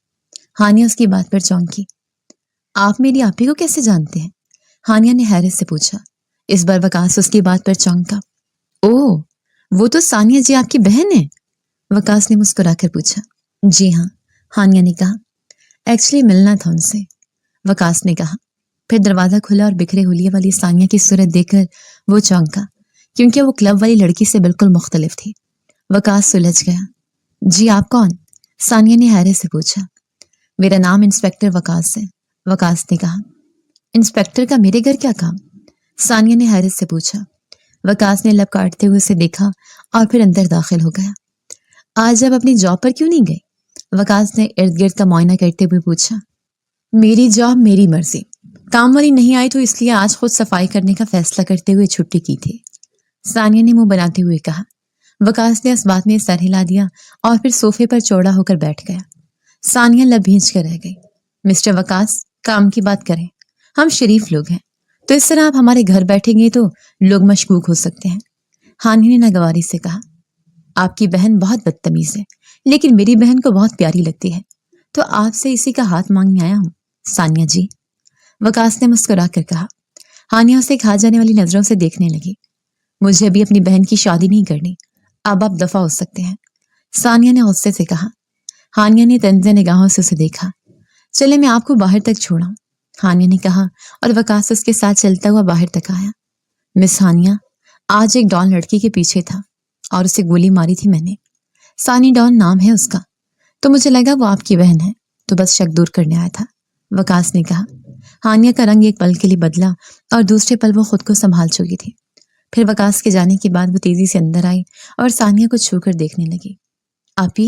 हानिया उसकी बात पर चौंकी। आप मेरी आपी को कैसे जानते हैं? हानिया ने हैरत से पूछा। इस बार वकास उसकी बात पर चौंका। ओह, वो तो सानिया जी आपकी बहन है, वकास ने मुस्कुराकर पूछा। जी हाँ, हानिया ने कहा। एक्चुअली मिलना था उनसे, वकास ने कहा। फिर दरवाजा खुला और बिखरे हुलिये वाली सानिया की सूरत देखकर वो चौंका क्योंकि वो क्लब वाली लड़की से बिल्कुल मुख्तलिफ थी। वकास सुलझ गया। जी आप कौन? सानिया ने हैरत से पूछा। मेरा नाम इंस्पेक्टर वकास है, वकास ने कहा। इंस्पेक्टर का मेरे घर क्या काम? सानिया ने हैरत से पूछा। वकास ने लब काटते हुए उसे देखा और फिर अंदर दाखिल हो गया। आज आप अपनी जॉब पर क्यों नहीं गए? वकास ने इर्द गिर्द का मुआयना करते हुए पूछा। मेरी जॉब मेरी मर्जी, काम वाली नहीं आई तो इसलिए आज खुद सफाई करने का फैसला करते हुए छुट्टी की थी, सानिया ने मुंह बनाते हुए कहा। वकास ने इस बात में सर हिला दिया और फिर सोफे पर चौड़ा होकर बैठ गया। सानिया लब भींच कर रह गई। मिस्टर वकास, काम की बात करें, हम शरीफ लोग हैं, तो इस तरह आप हमारे घर बैठेंगे तो लोग मशकूक हो सकते हैं, हानिया ने नागवारी से कहा। आपकी बहन बहुत बदतमीज है, लेकिन मेरी बहन को बहुत प्यारी लगती है, तो आपसे इसी का हाथ मांगने आया हूं, सानिया जी, वकास ने मुस्कुरा कर कहा। हानिया उसे खा जाने वाली नजरों से देखने लगी। मुझे अभी अपनी बहन की शादी नहीं करनी, अब आप दफा हो सकते हैं, सानिया ने गुस्से से कहा। हानिया ने तंज़ निगाहों से उसे देखा। चले मैं आपको बाहर तक छोड़ा, हानिया ने कहा और वकास उसके साथ चलता हुआ बाहर तक आया। मिस हानिया, आज एक डॉन लड़की के पीछे था और उसे गोली मारी थी मैंने। सानी डॉन नाम है उसका, तो मुझे लगा वो आपकी बहन है, तो बस शक दूर करने आया था, वकास ने कहा। हानिया का रंग एक पल के लिए बदला और दूसरे पल वो खुद को संभाल चुकी थी। फिर वकास के जाने के बाद वो तेजी से अंदर आई और सानिया को छूकर देखने लगी। आपी,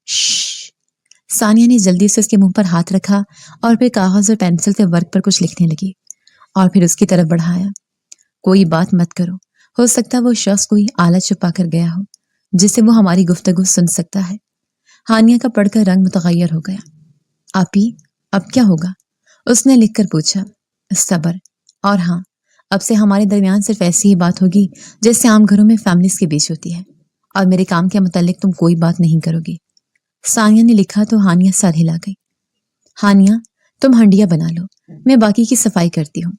श्श। सानिया ने जल्दी से उसके मुंह पर हाथ रखा और फिर कागज और पेंसिल से वर्क पर कुछ लिखने लगी और फिर उसकी तरफ बढ़ाया। कोई बात मत करो, हो सकता है वो शख्स कोई आला छुपा कर गया हो जिससे वो हमारी गुफ्तगू सुन सकता है। हानिया का पढ़कर रंग मुतगय्यर हो गया। आपी, अब क्या होगा? उसने लिखकर पूछा। सब्र, और हाँ, अब से हमारे दरमियान सिर्फ ऐसी ही बात होगी जैसे आम घरों में फैमिलीज के बीच होती है, और मेरे काम के मुतालिक तुम कोई बात नहीं करोगी। सानिया ने लिखा तो हानिया सर हिला गई। हानिया, तुम हंडिया बना लो, मैं बाकी की सफाई करती हूँ,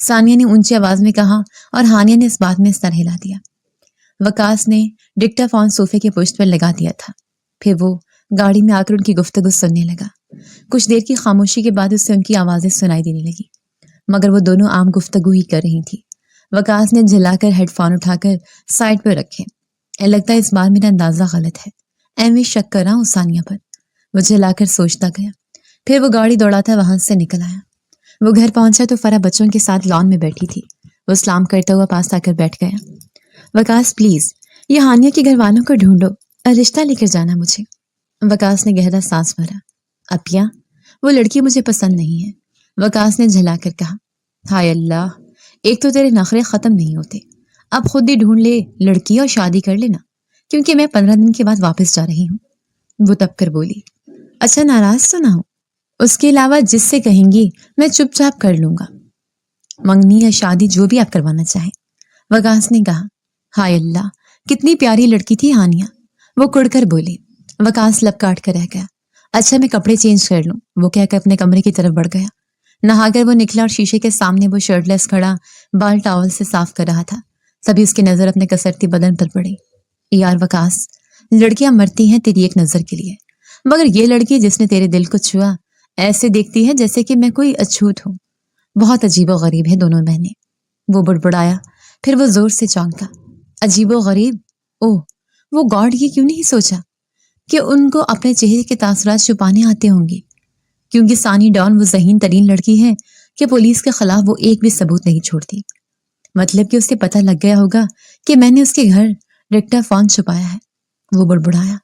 सानिया ने ऊंची आवाज में कहा और हानिया ने इस बात में सर हिला दिया। वकास ने डिक्टाफोन सोफे के पुष्ट पर लगा दिया था। फिर वो गाड़ी में आकर उनकी गुफ्तगू सुनने लगा। कुछ देर की खामोशी के बाद उससे उनकी आवाजें सुनाई देने लगी, मगर वो दोनों आम गुफ्तगू ही कर रही थी। वकास ने झिलाकर हेडफोन उठाकर साइड पर रखे। लगता है इस बार मेरा अंदाजा गलत है, मैं शक कर रहा हूँ सानिया पर, वो झिलाकर सोचता गया। फिर वो गाड़ी दौड़ाता वहां से निकल आया। वो घर पहुंचा तो फरा बच्चों के साथ लॉन में बैठी थी। वो सलाम करता हुआ पास आकर बैठ गया। वकास प्लीज, ये हानिया के घर वालों को ढूंढो, रिश्ता लेकर जाना मुझे। वकास ने गहरा सांस भरा। अपिया, वो लड़की मुझे पसंद नहीं है, वकास ने झलाकर कहा। हाय अल्लाह, एक तो तेरे नखरे खत्म नहीं होते, अब खुद ही ढूंढ ले लड़की और शादी कर लेना, क्योंकि मैं 15 दिन के बाद वापस जा रही हूँ। वो तब कर बोली। अच्छा, नाराज तो ना हो, उसके अलावा जिससे कहेंगी मैं चुपचाप कर लूंगा, मंगनी या शादी जो भी आप करवाना चाहें, वकास ने कहा। हाय अल्लाह, कितनी प्यारी लड़की थी हानिया, वो कुड़कर बोली। वकास लब काट कर रह गया। अच्छा, मैं कपड़े चेंज कर लूं, वो कहकर अपने कमरे की तरफ बढ़ गया। नहाकर वो निकला और शीशे के सामने वो शर्टलेस खड़ा बाल टॉवल से साफ कर रहा था। तभी उसकी नजर अपने कसरती बदन पर पड़ी। यार वकास, लड़कियां मरती हैं तेरी एक नजर के लिए, मगर ये लड़की जिसने तेरे दिल को छुआ ऐसे देखती है जैसे कि मैं कोई अछूत हूं। बहुत अजीबो गरीब है दोनों बहनें। वो बुड़बुड़ाया, फिर वो जोर से चौंका। अजीबो गरीब? ओह, वो गॉड ये क्यों नहीं सोचा कि उनको अपने चेहरे के तासुरात छुपाने आते होंगे, क्योंकि सानी डॉन वो ज़हीन तरीन लड़की है कि पुलिस के खिलाफ वो एक भी सबूत नहीं छोड़ती। मतलब कि उसे पता लग गया होगा कि मैंने उसके घर डिक्टाफोन छुपाया है। वो बुड़बुड़ाया।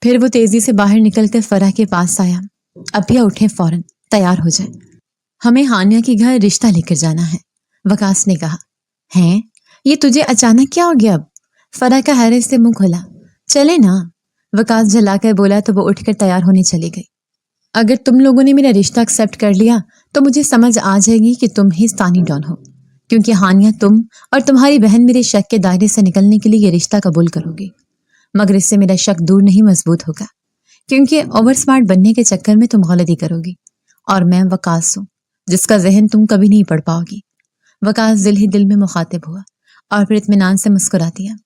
फिर वो तेजी से बाहर निकलकर फराह के पास आया। अभिया उठे, फौरन तैयार हो जाए, हमें हानिया के घर रिश्ता लेकर जाना है, वकास ने कहा। हैं, ये तुझे अचानक क्या हो गया अब? फराह का हैरत से मुंह खुला। चले ना, वकास झलाकर बोला तो वो उठकर तैयार होने चली गई। अगर तुम लोगों ने मेरा रिश्ता एक्सेप्ट कर लिया तो मुझे समझ आ जाएगी कि तुम ही सानी डॉन हो, क्योंकि हानिया तुम और तुम्हारी बहन मेरे शक के दायरे से निकलने के लिए ये रिश्ता कबूल करोगी। मगर इससे मेरा शक दूर नहीं मजबूत होगा, क्योंकि ओवर स्मार्ट बनने के चक्कर में तुम गलती करोगी, और मैं वकास हूँ जिसका जहन तुम कभी नहीं पढ़ पाओगी। वकास दिल ही दिल में मुखातिब हुआ और फिर इत्मीनान से मुस्कुरा दिया।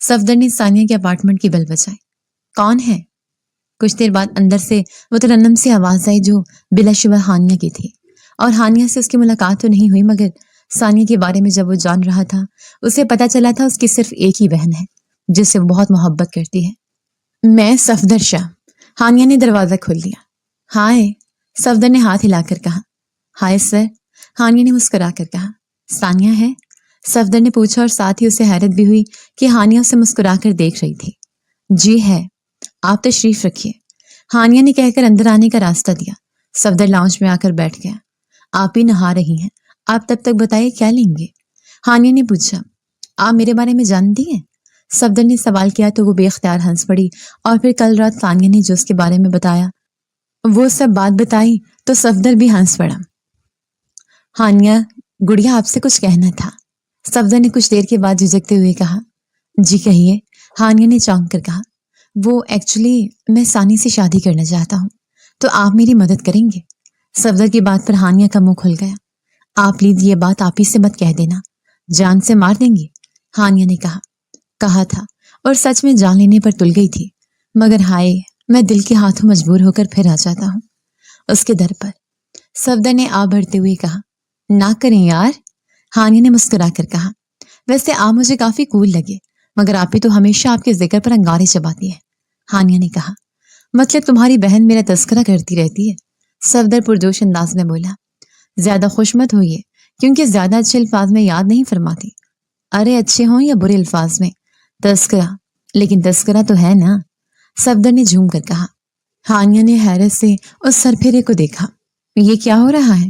सफदर ने सानिया के अपार्टमेंट की बेल बजाई। कौन है? कुछ देर बाद अंदर से वो तरन्नम सी आवाज आई जो बिलाशुबह हानिया की थी, और हानिया से उसकी मुलाकात तो नहीं हुई, मगर सानिया के बारे में जब वो जान रहा था उसे पता चला था उसकी सिर्फ एक ही बहन है जिससे वो बहुत मोहब्बत करती है। मैं सफदर शाह। हानिया ने दरवाजा खोल दिया। हाय, सफदर ने हाथ हिलाकर कहा। हाय सर, हानिया ने मुस्कुरा कर कहा। सानिया है? सफदर ने पूछा और साथ ही उसे हैरत भी हुई कि हानिया उसे मुस्कुरा कर देख रही थी। जी है, आप तशरीफ रखिए, हानिया ने कहकर अंदर आने का रास्ता दिया। सफदर लाउंज में आकर बैठ गया। आप ही नहा रही हैं, आप तब तक बताइए क्या लेंगे? हानिया ने पूछा। आप मेरे बारे में जानती हैं? सफदर ने सवाल किया तो वो बेख्तियार हंस पड़ी और फिर कल रात सानिया ने जो उसके बारे में बताया वो सब बात बताई तो सफदर भी हंस पड़ा। हानिया, गुड़िया आपसे कुछ कहना था, सफदर ने कुछ देर के बाद झिझकते हुए कहा। जी कहिए, हानिया ने चौंक कर कहा। वो एक्चुअली मैं सानी से शादी करना चाहता हूँ, तो आप मेरी मदद करेंगे? सफदर की बात पर हानिया का मुंह खुल गया। आप प्लीज ये बात आप ही से मत कह देना, जान से मार देंगे, हानिया ने कहा था और सच में जान लेने पर तुल गई थी। मगर हाय, मैं दिल के हाथों मजबूर होकर फिर आ जाता हूँ उसके दर पर। सफदर ने आ बढ़ते हुए कहा। ना करें यार, हानिया ने मुस्कुरा कर कहा। वैसे आप मुझे काफी कूल लगे, मगर आप ही तो हमेशा आपके जिक्र पर अंगारे चबाती है, हानिया ने कहा। मतलब तुम्हारी बहन मेरा तस्करा करती रहती है, सफदर पुरजोश अंदाज में बोला। ज्यादा खुश मत होइए, क्योंकि ज्यादा अच्छे अल्फाज में याद नहीं फरमाती। अरे अच्छे हों या बुरे अल्फाज में, तस्करा, लेकिन तस्करा तो है ना, सफदर ने झूम कर कहा। हानिया ने हैरत से उस सरफेरे को देखा। ये क्या हो रहा है?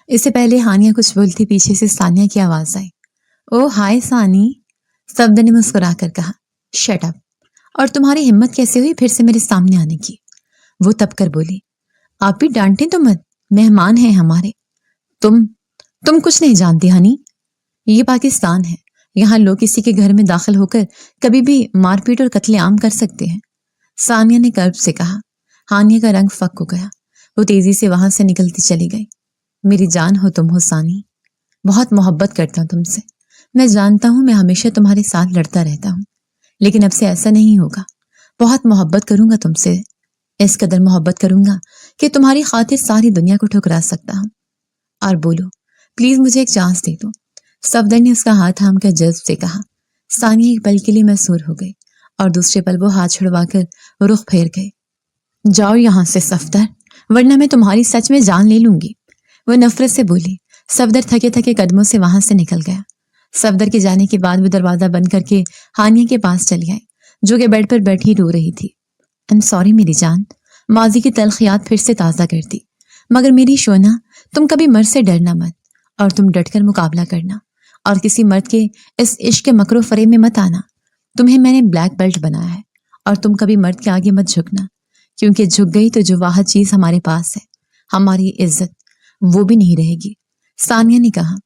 इससे पहले हानिया कुछ बोलती पीछे से सानिया की आवाज आई। ओ हाय सानी, सफदर ने मुस्कुरा कर कहा। Shut up. और तुम्हारी हिम्मत कैसे हुई फिर से मेरे सामने आने की? वो तब कर बोली। आप भी डांटे तो मत, मेहमान हैं हमारे। तुम कुछ नहीं जानती हनी, ये पाकिस्तान है, यहाँ लोग किसी के घर में दाखिल होकर कभी भी मारपीट और कत्लेआम कर सकते हैं, सानिया ने कर्ब से कहा। हानिया का रंग फक हो गया, वो तेजी से वहां से निकलती चली गई। मेरी जान हो तुम हो सानी, बहुत मोहब्बत करता हूँ तुमसे। मैं जानता हूँ मैं हमेशा तुम्हारे साथ लड़ता रहता हूँ, लेकिन अब से ऐसा नहीं होगा। बहुत मोहब्बत करूंगा तुमसे, इस कदर मोहब्बत करूंगा कि तुम्हारी खातिर सारी दुनिया को ठुकरा सकता हूँ। और बोलो, प्लीज मुझे एक चांस दे दो, सफदर ने उसका हाथ थाम कर जज्ब से कहा। सानिया एक पल के लिए मैसूर हो गई और दूसरे पल वो हाथ छुड़वाकर रुख फेर गए। जाओ यहां से सफदर, वरना मैं तुम्हारी सच में जान ले लूंगी, वो नफरत से बोली। सफदर थके थके कदमों से वहां से निकल गया। सफदर के जाने के बाद वो दरवाजा बंद करके हानिया के पास चली आई, जो कि बेड पर बैठी रो रही थी। आई एम सॉरी मेरी जान, माजी की तलखियात फिर से ताज़ा कर दी, मगर मेरी शोना, तुम कभी मर्द से डरना मत, और तुम डटकर मुकाबला करना, और किसी मर्द के इस इश्क के मकरो फरेब में मत आना। तुम्हें मैंने ब्लैक बेल्ट बनाया है, और तुम कभी मर्द के आगे मत झुकना, क्योंकि झुक गई तो जो वाह चीज हमारे पास है, हमारी इज्जत, वो भी नहीं रहेगी, सानिया ने कहा।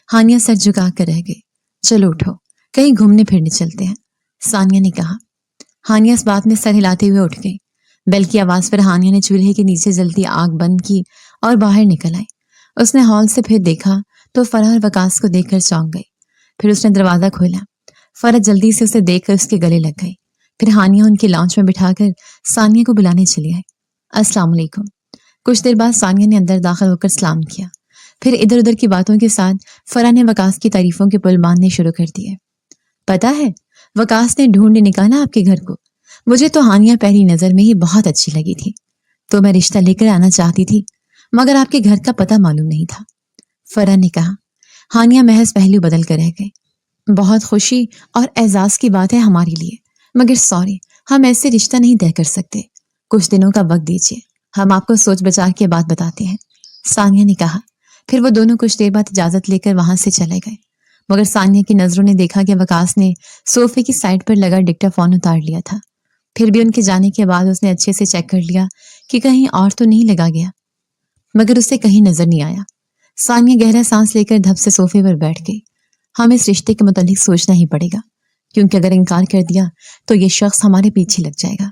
हानिया सर झुका कर रह गई। चलो उठो, कहीं घूमने फिरने चलते हैं, सानिया ने कहा। हानिया इस बात में सर हिलाते हुए उठ गई। बेल की आवाज पर हानिया ने चूल्हे के नीचे जलती आग बंद की और बाहर निकल आई। उसने हॉल से फिर देखा तो फरह और वकास को देखकर चौंक गई। फिर उसने दरवाजा खोला। फरह जल्दी से उसे देखकर उसके गले लग गई। फिर हानिया उनकी लाउंज में बिठाकर सानिया को बुलाने चली आई। अस्सलाम वालेकुम। कुछ देर बाद सानिया ने अंदर दाखिल होकर सलाम किया। फिर इधर उधर की बातों के साथ फरह ने वकास की तारीफों के पुल बांधने शुरू कर दिए। पता है, वकास ने ढूंढ निकाला आपके घर को। मुझे तो हानिया पहली नजर में ही बहुत अच्छी लगी थी, तो मैं रिश्ता लेकर आना चाहती थी, मगर आपके घर का पता मालूम नहीं था, फरह ने कहा। हानिया महज पहलू बदल कर रह गई। बहुत खुशी और एजाज की बात है हमारे लिए, मगर सॉरी, हम ऐसे रिश्ता नहीं तय कर सकते। कुछ दिनों का वक्त दीजिए, हम आपको सोच विचार के बाद बताते हैं, सानिया ने कहा। फिर वो दोनों कुछ देर बाद इजाजत लेकर वहां से चले गए, मगर सानिया की नजरों ने देखा कि वकास ने सोफे की साइड पर लगा डिक्टाफोन उतार लिया था। फिर भी उनके जाने के बाद उसने अच्छे से चेक कर लिया कि कहीं और तो नहीं लगा गया, मगर उसे कहीं नजर नहीं आया। सानिया गहरा सांस लेकर धब से सोफे पर बैठ गई। हमें इस रिश्ते के मुतालिक सोचना ही पड़ेगा, क्योंकि अगर इनकार कर दिया तो ये शख्स हमारे पीछे लग जाएगा,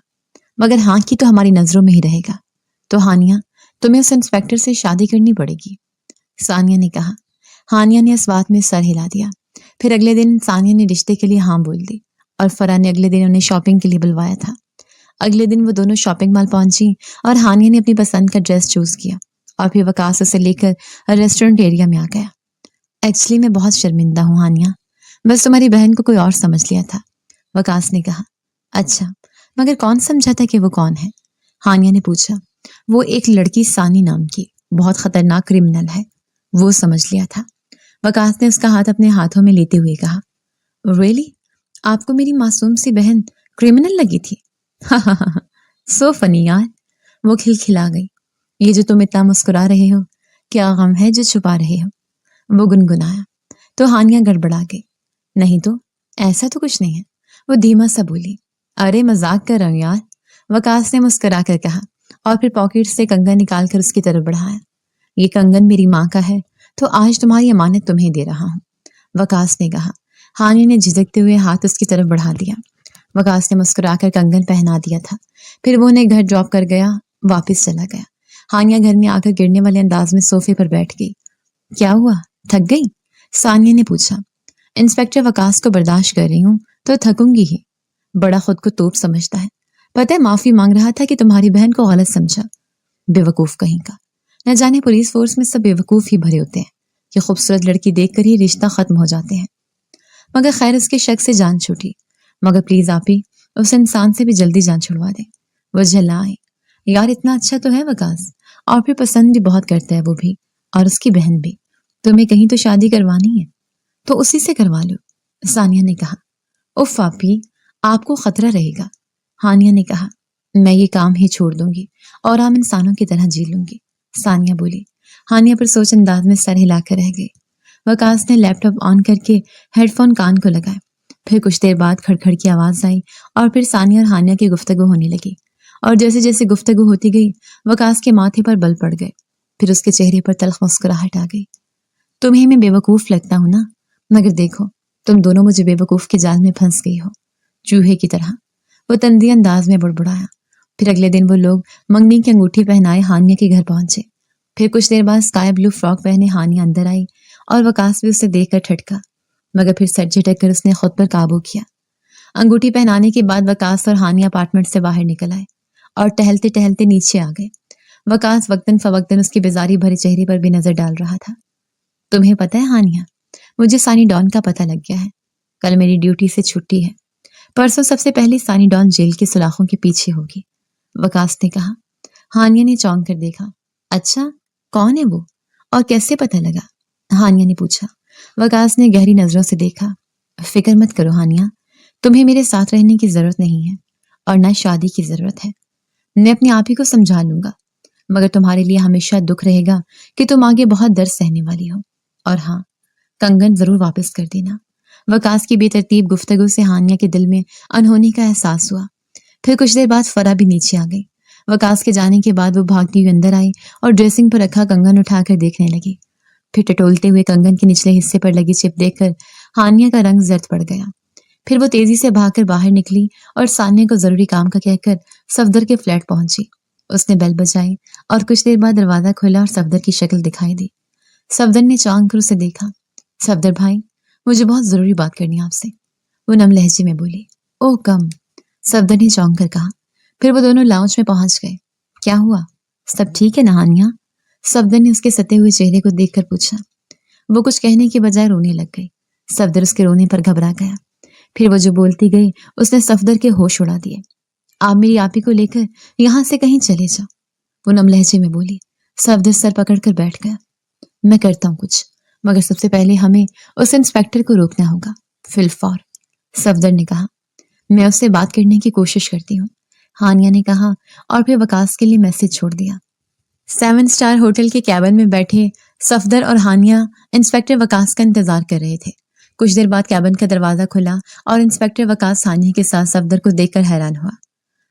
मगर हाँ की तो हमारी नजरों में ही रहेगा। तो हानिया, तुम्हें उस इंस्पेक्टर से शादी करनी पड़ेगी, सानिया ने कहा। हानिया ने इस बात में सर हिला दिया। फिर अगले दिन सानिया ने रिश्ते के लिए हाँ बोल दी और फरह ने अगले दिन उन्हें शॉपिंग के लिए बुलवाया था। अगले दिन वो दोनों शॉपिंग मॉल पहुंची और हानिया ने अपनी पसंद का ड्रेस चूज किया और फिर वकास उसे लेकर रेस्टोरेंट एरिया में आ गया। एक्चुअली मैं बहुत शर्मिंदा हूँ हानिया, बस तुम्हारी बहन को कोई और समझ लिया था, वकास ने कहा। अच्छा, मगर कौन समझा था कि वो कौन है, हानिया ने पूछा। वो एक लड़की सानी नाम की बहुत खतरनाक क्रिमिनल है, वो समझ लिया था, वकास ने उसका हाथ अपने हाथों में लेते हुए कहा। रियली? आपको मेरी मासूम सी बहन क्रिमिनल लगी थी? सो फनी यार, वो खिलखिला गई। ये जो तुम इतना मुस्कुरा रहे हो, क्या गम है जो छुपा रहे हो, वो गुनगुनाया। तो हानिया गड़बड़ा गई। नहीं तो, ऐसा तो कुछ नहीं है, वो धीमा सा बोली। अरे मजाक कर रहा हूं यार, वकास ने मुस्कुरा कर कहा और फिर पॉकेट से कंगन निकालकर उसकी तरफ बढ़ाया। ये कंगन मेरी माँ का है, तो आज तुम्हारी अमानत तुम्हें दे रहा हूँ, वकास ने कहा। हानिया ने झिझकते हुए हाथ उसकी तरफ बढ़ा दिया। वकास ने मुस्कुराकर कंगन पहना दिया था। फिर वो उन्हें घर ड्रॉप कर गया, वापस चला गया। हानिया घर में आकर गिरने वाले अंदाज में सोफे पर बैठ गई। क्या हुआ, थक गई? सानिया ने पूछा। इंस्पेक्टर वकास को बर्दाश्त कर रही हूँ तो थकूंगी ही। बड़ा खुद को तोप समझता है। पता है माफी मांग रहा था कि तुम्हारी बहन को गलत समझा। बेवकूफ कहीं का। न जाने पुलिस फोर्स में सब बेवकूफ ही भरे होते हैं कि खूबसूरत लड़की देखकर ही रिश्ता खत्म हो जाते हैं। मगर खैर उसके शक से जान छूटी। मगर प्लीज आप ही उस इंसान से भी जल्दी जान छुड़वा दे। वो झल्लाए। यार इतना अच्छा तो है वकास, और फिर पसंद भी बहुत करता है वो भी, और उसकी बहन भी। तुम्हें कहीं तो शादी करवानी है तो उसी से करवा लो। सानिया ने कहा। उफ आपी, आपको खतरा रहेगा। हानिया ने कहा। मैं ये काम ही छोड़ दूंगी और आम इंसानों की तरह जी लूंगी। सानिया बोली। हानिया पर सोच अंदाज में सर हिलाकर रह गई। वकास ने लैपटॉप ऑन करके हेडफोन कान को लगाए। फिर कुछ देर बाद खड़खड़ की आवाज आई और फिर सानिया और हानिया की गुफ्तगू होने लगी। और जैसे जैसे गुफ्तगू होती गई वकास के माथे पर बल पड़ गए। फिर उसके चेहरे पर तल्ख मुस्कुराहट आ गई। तुम्हें मैं बेवकूफ लगता हूं ना, मगर देखो तुम दोनों मुझे बेवकूफ के जाल में फंस गई हो, चूहे की तरह। वो तंदी अंदाज में बुड़बुड़ाया। फिर अगले दिन वो लोग मंगनी की अंगूठी पहनाए हानिया के घर पहुंचे। फिर कुछ देर बाद स्काई ब्लू फ्रॉक पहने हानिया अंदर आई और वकास भी उसे देखकर ठटका, मगर फिर सर झटक कर उसने खुद पर काबू किया। अंगूठी पहनाने के बाद वकास और हानिया अपार्टमेंट से बाहर निकल आए और टहलते टहलते नीचे आ गए। वकास वक्तन फवक्तन उसके बेजारी भरे चेहरे पर भी नजर डाल रहा था। तुम्हें पता है हानिया, मुझे सानी डॉन का पता लग गया है। कल मेरी ड्यूटी से छुट्टी है। परसों सबसे पहले सानी डॉन जेल के सुलाखों के पीछे होगी। वकास ने कहा। हानिया ने चौंक कर देखा। अच्छा, कौन है वो और कैसे पता लगा? हानिया ने पूछा। वकास ने गहरी नजरों से देखा। फिक्र मत करो हानिया, तुम्हें मेरे साथ रहने की जरूरत नहीं है और न शादी की जरूरत है। मैं अपने आप ही को समझा लूंगा, मगर तुम्हारे लिए हमेशा दुख रहेगा कि तुम आगे बहुत दर्द सहने वाली हो। और हाँ, कंगन जरूर वापस कर देना। वकास की बेतरतीब गुफ्तगू से हानिया के दिल में अनहोनी का एहसास हुआ। फिर कुछ देर बाद फरा भी नीचे आ गई। वकास के जाने के बाद वो भागती हुई अंदर आई और ड्रेसिंग पर रखा कंगन उठाकर देखने लगी। फिर टटोलते हुए कंगन के निचले हिस्से पर लगी चिप देखकर हानिया का रंग जर्द पड़ गया। फिर वो तेजी से भागकर बाहर निकली और सानिया को जरूरी काम का कहकर सफदर के फ्लैट पहुंची। उसने बेल बजाई और कुछ देर बाद दरवाजा खुला और सफदर की शक्ल दिखाई दी। सफदर ने चौंक कर उसे देखा। सफदर भाई, मुझे बहुत जरूरी बात करनी है आपसे, वो नम लहजे में बोली। ओह कम, सफदर ने चौंक कर कहा। फिर वो दोनों लाउंज में पहुंच गए। क्या हुआ, सब ठीक है ना हानिया? सफदर ने उसके सते हुए चेहरे को देखकर पूछा। वो कुछ कहने के बजाय रोने लग गई। सफदर उसके रोने पर घबरा गया। फिर वो जो बोलती गई उसने सफदर के होश उड़ा दिए। आप मेरी आपी को लेकर यहाँ से कहीं चले जाओ, वो नम लहजे में बोली। सफदर सर पकड़कर बैठ गया। मैं करता हूँ कुछ, मगर सबसे पहले हमें उस इंस्पेक्टर को रोकना होगा, फिलफौर, सफदर ने कहा। मैं उससे बात करने की कोशिश करती हूँ, हानिया ने कहा और फिर वकास के लिए मैसेज छोड़ दिया। 7 स्टार होटल के कैबिन में बैठे सफदर और हानिया इंस्पेक्टर वकास का इंतजार कर रहे थे। कुछ देर बाद कैबिन का दरवाजा खुला और इंस्पेक्टर वकास हानिया के साथ सफदर को देखकर हैरान हुआ।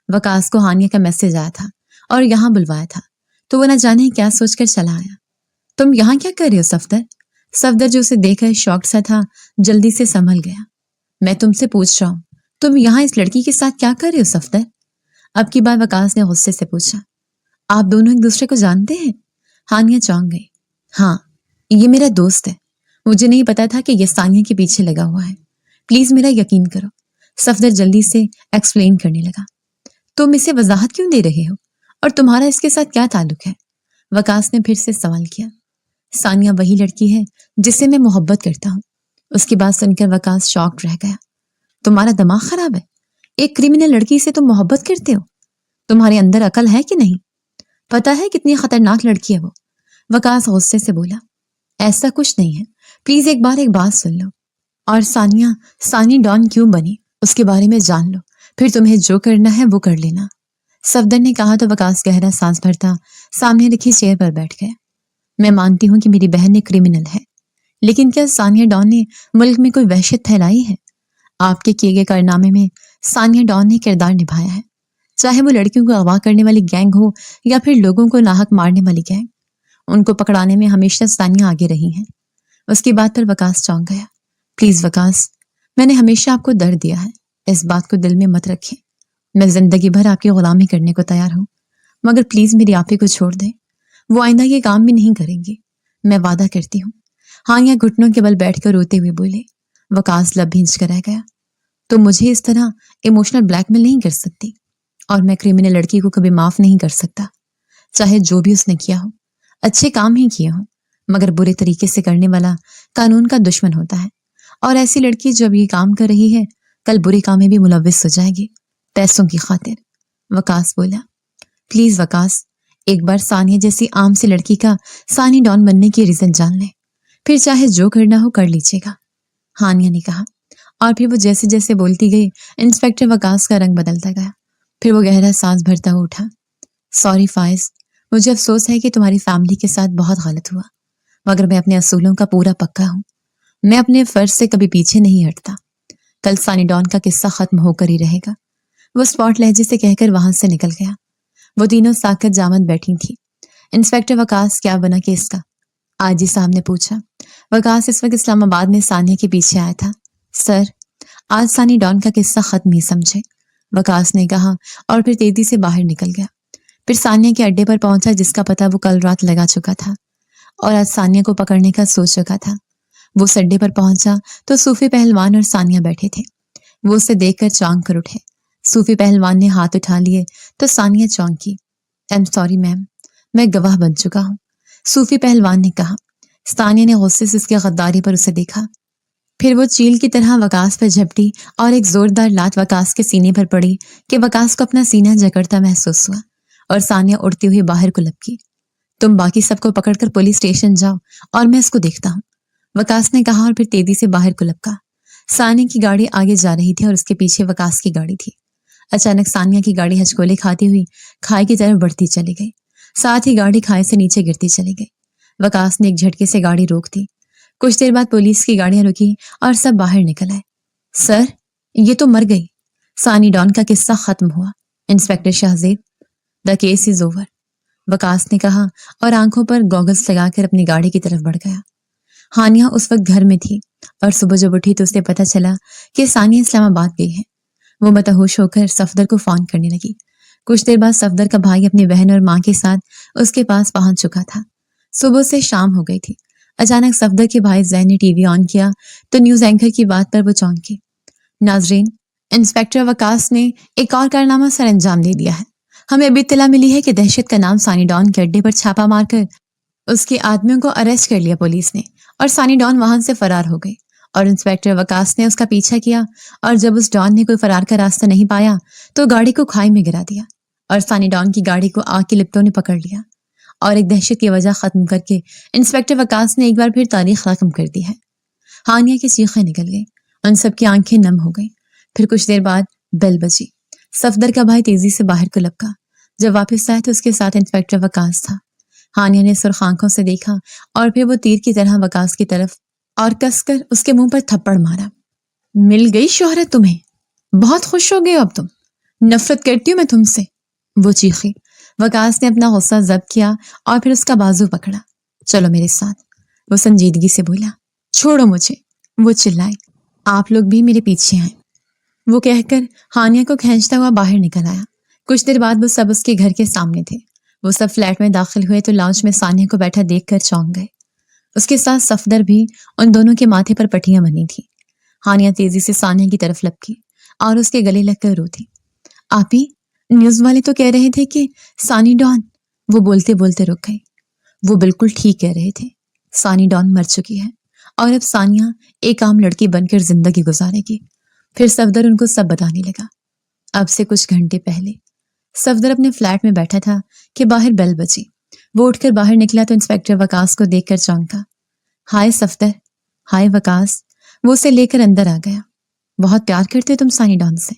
वकास को हानिया का मैसेज आया था और यहाँ बुलवाया था, तो वो न जाने क्या सोचकर चला आया। तुम यहाँ क्या कर रहे हो सफदर? सफदर जो उसे देखकर शॉक्ड सा था जल्दी से संभल गया। मैं तुमसे पूछ रहा हूँ, तुम यहाँ इस लड़की के साथ क्या कर रहे हो सफदर? अब की बार वकास ने गुस्से से पूछा। आप दोनों एक दूसरे को जानते हैं? हानिया चौंक गई। हाँ, ये मेरा दोस्त है। मुझे नहीं पता था कि ये सानिया के पीछे लगा हुआ है। प्लीज मेरा यकीन करो, सफदर जल्दी से एक्सप्लेन करने लगा। तुम इसे वजाहत क्यों दे रहे हो और तुम्हारा इसके साथ क्या ताल्लुक है? वकास ने फिर से सवाल किया। सानिया वही लड़की है जिससे मैं मोहब्बत करता हूँ। उसकी बात सुनकर वकास शॉक्ड रह गया। तुम्हारा दिमाग खराब है? एक क्रिमिनल लड़की से तुम मोहब्बत करते हो? तुम्हारे अंदर अकल है कि नहीं? पता है कितनी खतरनाक लड़की है वो? वकास गुस्से से बोला। ऐसा कुछ नहीं है, प्लीज एक बात सुन लो। और सानिया सानी डॉन क्यों बनी उसके बारे में जान लो, फिर तुम्हें जो करना है वो कर लेना, सफदर ने कहा। तो वकास गहरा सांस भरता सामने रखी चेयर पर बैठ गया। मैं मानती हूँ कि मेरी बहन एक क्रिमिनल है, लेकिन क्या सानिया डॉन ने मुल्क में कोई वहशत फैलाई है? आपके किए गए कारनामे में सानिया डॉन ने किरदार निभाया है, चाहे वो लड़कियों को अगवा करने वाली गैंग हो या फिर लोगों को नाहक मारने वाली गैंग। उनको पकड़ाने में हमेशा सानिया आगे रही है। उसकी बात पर वकास चौंक गया। प्लीज वकास, मैंने हमेशा आपको दर्द दिया है, इस बात को दिल में मत रखें। मैं जिंदगी भर आपकी गुलामी करने को तैयार हूँ, मगर प्लीज मेरी आपी को छोड़ दें। वो आइंदा ये काम भी नहीं करेंगे, मैं वादा करती हूँ। हानिया घुटनों के बल बैठकर रोते हुए बोले। वकास लब भींच कर रह गया। तुम मुझे इस तरह इमोशनल ब्लैकमेल नहीं कर सकती, और मैं क्रिमिनल लड़की को कभी माफ नहीं कर सकता, चाहे जो भी उसने किया हो। अच्छे काम ही किए हो, मगर बुरे तरीके से करने वाला कानून का दुश्मन होता है, और ऐसी लड़की जो अब ये काम कर रही है कल बुरे काम में भी मुलव्विस हो जाएगी, पैसों की खातिर। वकास बोला। प्लीज वकास, एक बार सानिया जैसी आम सी लड़की का सानी डॉन बनने की रीजन जान ले, फिर चाहे जो करना हो कर लीजिएगा, हानिया ने कहा। और फिर वो जैसे जैसे बोलती गई इंस्पेक्टर वकास का रंग बदलता गया। फिर वो गहरा सांस भरता हुआ उठा। सॉरी फाइज, मुझे अफसोस है कि तुम्हारी फैमिली के साथ बहुत गलत हुआ, मगर मैं अपने असूलों का पूरा पक्का हूँ। मैं अपने फर्ज से कभी पीछे नहीं हटता। कल सानी डॉन का किस्सा खत्म होकर ही रहेगा। वो स्पॉट लहजे से कहकर वहां से निकल गया। वो तीनों साकत जामद बैठी थी। इंस्पेक्टर वकास, क्या बना केस का? आजी साहब ने पूछा। वकास इस वक्त इस्लामाबाद में सानिया के पीछे आया था। सर, आज सानी डॉन का किस्सा खत्म ही समझे, वकास ने कहा, और फिर तेजी से बाहर निकल गया। फिर सानिया के अड्डे पर पहुंचा जिसका पता वो कल रात लगा चुका था और आज सानिया को पकड़ने का सोच चुका था। वो उस अड्डे पर पहुंचा तो सूफी पहलवान और सानिया बैठे थे। वो उसे देखकर चौंक कर उठे। सूफी पहलवान ने हाथ उठा लिए तो सानिया चौंकी। आई एम सॉरी मैम, मैं गवाह बन चुका हूँ, सूफी पहलवान ने कहा। सानिया ने गुस्से से उसकी गद्दारी पर उसे देखा। फिर वो चील की तरह वकास पर झपटी और एक जोरदार लात वकास के सीने पर पड़ी कि वकास को अपना सीना जकड़ता महसूस हुआ और सानिया उड़ती हुई बाहर को लपकी। तुम बाकी सबको पकड़कर पुलिस स्टेशन जाओ और मैं इसको देखता हूँ, वकास ने कहा, और फिर तेजी से बाहर को लपका। सानिया की गाड़ी आगे जा रही थी और उसके पीछे वकास की गाड़ी थी। अचानक सानिया की गाड़ी हचकोले खाती हुई खाई की तरफ बढ़ती चली गई, साथ ही गाड़ी खाई से नीचे गिरती चली गई। वकास ने एक झटके से गाड़ी रोक दी। कुछ देर बाद पुलिस की गाड़ियां रुकी और सब बाहर निकल आए। सर, ये तो मर गई। सानी डॉन का किस्सा खत्म हुआ। Inspector Shahzeb, the case is over, Waqas ने कहा और आंखों पर गॉगल्स लगाकर अपनी गाड़ी की तरफ बढ़ गया। हानिया उस वक्त घर में थी और सुबह जब उठी तो उसे पता चला कि सानिया इस्लामाबाद गई है। वो मतहोश होकर सफदर को फोन करने लगी। कुछ देर बाद सफदर का भाई अपनी बहन और माँ के साथ उसके पास पहुंच चुका था। सुबह से शाम हो गई थी। अचानक सफदर के भाई जैन ने टीवी ऑन किया तो न्यूज एंकर की बात पर वो चौंकी। नाजरीन, इंस्पेक्टर वकास ने एक और कारनामा सर अंजाम दे दिया है। हमें अभी इत्तला मिली है कि दहशत का नाम सानी डॉन के अड्डे पर छापा मारकर उसके आदमियों को अरेस्ट कर लिया पुलिस ने, और सानी डॉन वहां से फरार हो गई और इंस्पेक्टर वकास ने उसका पीछा किया, और जब उस डॉन ने कोई फरार का रास्ता नहीं पाया तो गाड़ी को खाई में गिरा दिया और सानी डॉन की गाड़ी को आग की लिपटों ने पकड़ लिया और एक दहशत की वजह खत्म करके इंस्पेक्टर वकास ने एक बार फिर तारीख खत्म कर दी है। हानिया की चीखें निकल गई, उन सबकी आंखें नम हो गई। फिर कुछ देर बाद बेल बजी। सफदर का भाई तेजी से बाहर को लपका। जब वापस आया तो उसके साथ इंस्पेक्टर वकास था। हानिया ने सुर्ख आंखों से देखा और फिर वो तीर की तरह वकास की तरफ और कसकर उसके मुंह पर थप्पड़ मारा। मिल गई शोहरत तुम्हें, बहुत खुश हो गए अब तुम, नफरत करती हूँ मैं तुमसे, वो चीखी। वकास ने अपना गुस्सा जब्त किया और फिर उसका बाजू पकड़ा। चलो मेरे साथ, वो संजीदगी से बोला। छोड़ो मुझे, वो चिल्लाई। आप लोग भी मेरे पीछे आए, वो कहकर हानिया को खींचता हुआ बाहर निकल आया। कुछ देर बाद वो सब उसके घर के सामने थे। वो सब फ्लैट में दाखिल हुए तो लाउंज में सानिया को बैठा देखकर चौंक गए। उसके साथ सफदर भी, उन दोनों के माथे पर पट्टियां बनी थी। हानिया तेजी से सानिया की तरफ लपकी और उसके गले लगकर रोती। आपी, न्यूज वाले तो कह रहे थे कि सानी डॉन, वो बोलते बोलते रुक गई। वो बिल्कुल ठीक कह रहे थे, सानी डॉन मर चुकी है और अब सानिया एक आम लड़की बनकर जिंदगी गुजारेगी। फिर सफदर उनको सब बताने लगा। अब से कुछ घंटे पहले सफदर अपने फ्लैट में बैठा था कि बाहर बेल बजी। वो उठकर बाहर निकला तो इंस्पेक्टर वकास को देखकर चौंका। हाय सफदर। हाय वकास, वो उसे लेकर अंदर आ गया। बहुत प्यार करते हो तुम सानी डॉन से,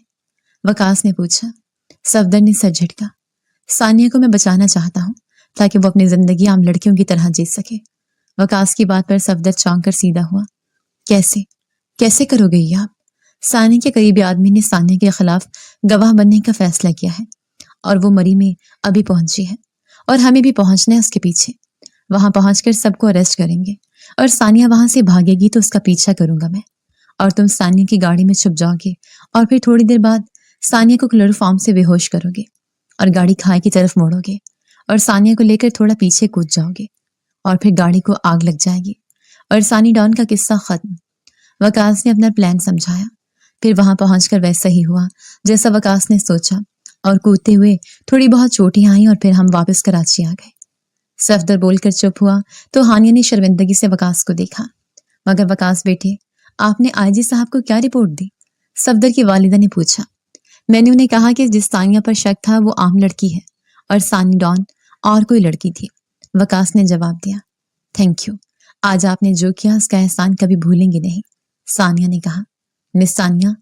वकास ने पूछा। सफदर ने सर झटका। सानिया को मैं बचाना चाहता हूँ ताकि वो अपनी जिंदगी आम लड़कियों की तरह जी सके। वकास की बात पर सफदर चौंक कर सीधा हुआ। कैसे कैसे करोगे ये आप? सानिया के करीबी आदमी ने सानिया के खिलाफ गवाह बनने का फैसला किया है और वो मरी में अभी पहुंची है और हमें भी पहुंचना है उसके पीछे। वहां पहुंचकर सबको अरेस्ट करेंगे और सानिया वहां से भागेगी तो उसका पीछा करूंगा मैं, और तुम सानिया की गाड़ी में छुप जाओगे और फिर थोड़ी देर बाद सानिया को क्लोरोफॉर्म से बेहोश करोगे और गाड़ी खाई की तरफ मोड़ोगे और सानिया को लेकर थोड़ा पीछे कूद जाओगे और फिर गाड़ी को आग लग जाएगी और सानी डॉन का किस्सा खत्म। वकास ने अपना प्लान समझाया। फिर वहां पहुंचकर वैसा ही हुआ जैसा वकास ने सोचा, और कूदते हुए थोड़ी बहुत चोटें आई और फिर हम वापस कराची आ गए। सफदर बोलकर चुप हुआ तो हानिया ने शर्मिंदगी से वकास को देखा। मगर वकास बेटे, आपने आईजी साहब को क्या रिपोर्ट दी? सफदर की वालिदा ने पूछा। मैंने उन्हें कहा कि जिस सानिया पर शक था वो आम लड़की है और सानी डॉन और कोई लड़की थी। वकास ने जवाब दिया। थैंक यू, आज आपने जो किया उसका एहसान कभी भूलेंगे नहीं, सानिया ने कहा। मिस सानिया,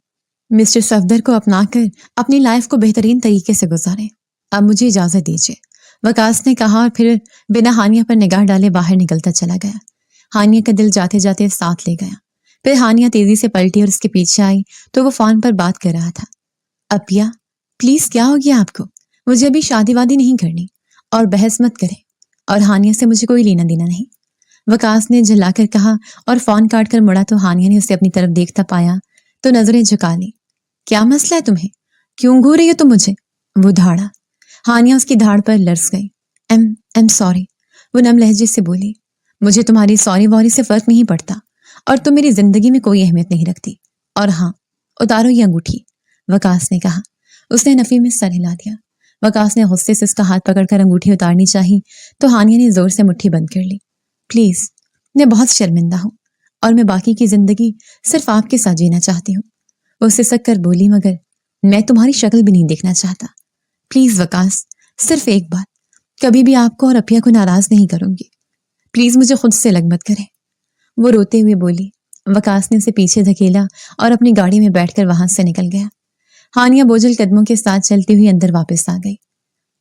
मिस्टर सफदर को अपनाकर अपनी लाइफ को बेहतरीन तरीके से गुजारें। अब मुझे इजाजत दीजिए, वकास ने कहा और फिर बिना हानिया पर निगाह डाले बाहर निकलता चला गया। हानिया का दिल जाते जाते साथ ले गया। फिर हानिया तेजी से पलटी और उसके पीछे आई तो वो फोन पर बात कर रहा था। अपिया, प्लीज क्या हो गया आपको? मुझे अभी शादी वादी नहीं करनी, और बहस मत करें, और हानिया से मुझे कोई लेना देना नहीं, वकास ने झल्लाकर कहा। और फोन काट कर मुड़ा तो हानिया ने उसे अपनी तरफ देखता पाया तो नजरें झुका ली। क्या मसला है तुम्हें? क्यों घूर रही हो तुम मुझे? वो धाड़ा। हानिया उसकी धाड़ पर लर्स गई। एम सॉरी, वो नम लहजे से बोली। मुझे तुम्हारी सॉरी वॉरी से फर्क नहीं पड़ता, और तुम मेरी जिंदगी में कोई अहमियत नहीं रखती। और हाँ, उतारो ये अंगूठी, वकास ने कहा। उसने नफी में सर हिला दिया। वकास ने गुस्से से उसका हाथ पकड़कर अंगूठी उतारनी चाही तो हानिया ने जोर से मुट्ठी बंद कर ली। प्लीज, मैं बहुत शर्मिंदा हूँ, और मैं बाकी की जिंदगी सिर्फ आपके साथ जीना चाहती हूँ, वो सिसक कर बोली। मगर मैं तुम्हारी शक्ल भी नहीं देखना चाहता। प्लीज वकास, सिर्फ एक बार, कभी भी आपको और अपिया को नाराज नहीं करूंगी। प्लीज मुझे खुद से अलग मत करें, वो रोते हुए बोली। वकास ने उसे पीछे धकेला और अपनी गाड़ी में बैठकर वहां से निकल गया। हानिया बोझल कदमों के साथ चलती हुई अंदर वापस आ गई।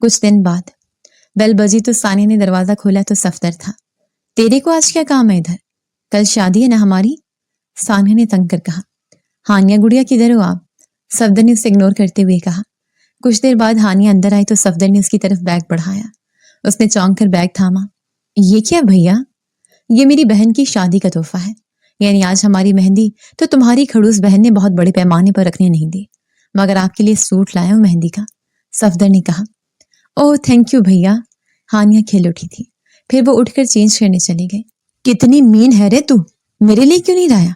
कुछ दिन बाद बेल बजी तो सानिया ने दरवाजा खोला तो सफदर था। तेरे को आज क्या काम है इधर? कल शादी है ना हमारी? सानिया ने तंग कर कहा। हानिया गुड़िया, किधर हो आप? सफदर ने उसे इग्नोर करते हुए कहा। कुछ देर बाद हानिया अंदर आई तो सफदर ने उसकी तरफ बैग बढ़ाया। उसने चौंक कर बैग थामा। ये क्या भैया? ये मेरी बहन की शादी का तोहफा है, यानी आज हमारी मेहंदी तो तुम्हारी खड़ूस बहन ने बहुत बड़े पैमाने पर रखने नहीं दी, मगर आपके लिए सूट लाया हूं मेहंदी का, सफदर ने कहा। ओह थैंक यू भैया, हानिया खेल उठी थी। फिर वो उठकर चेंज करने चली गई। कितनी मीन है रे तू, मेरे लिए क्यों नहीं लाया?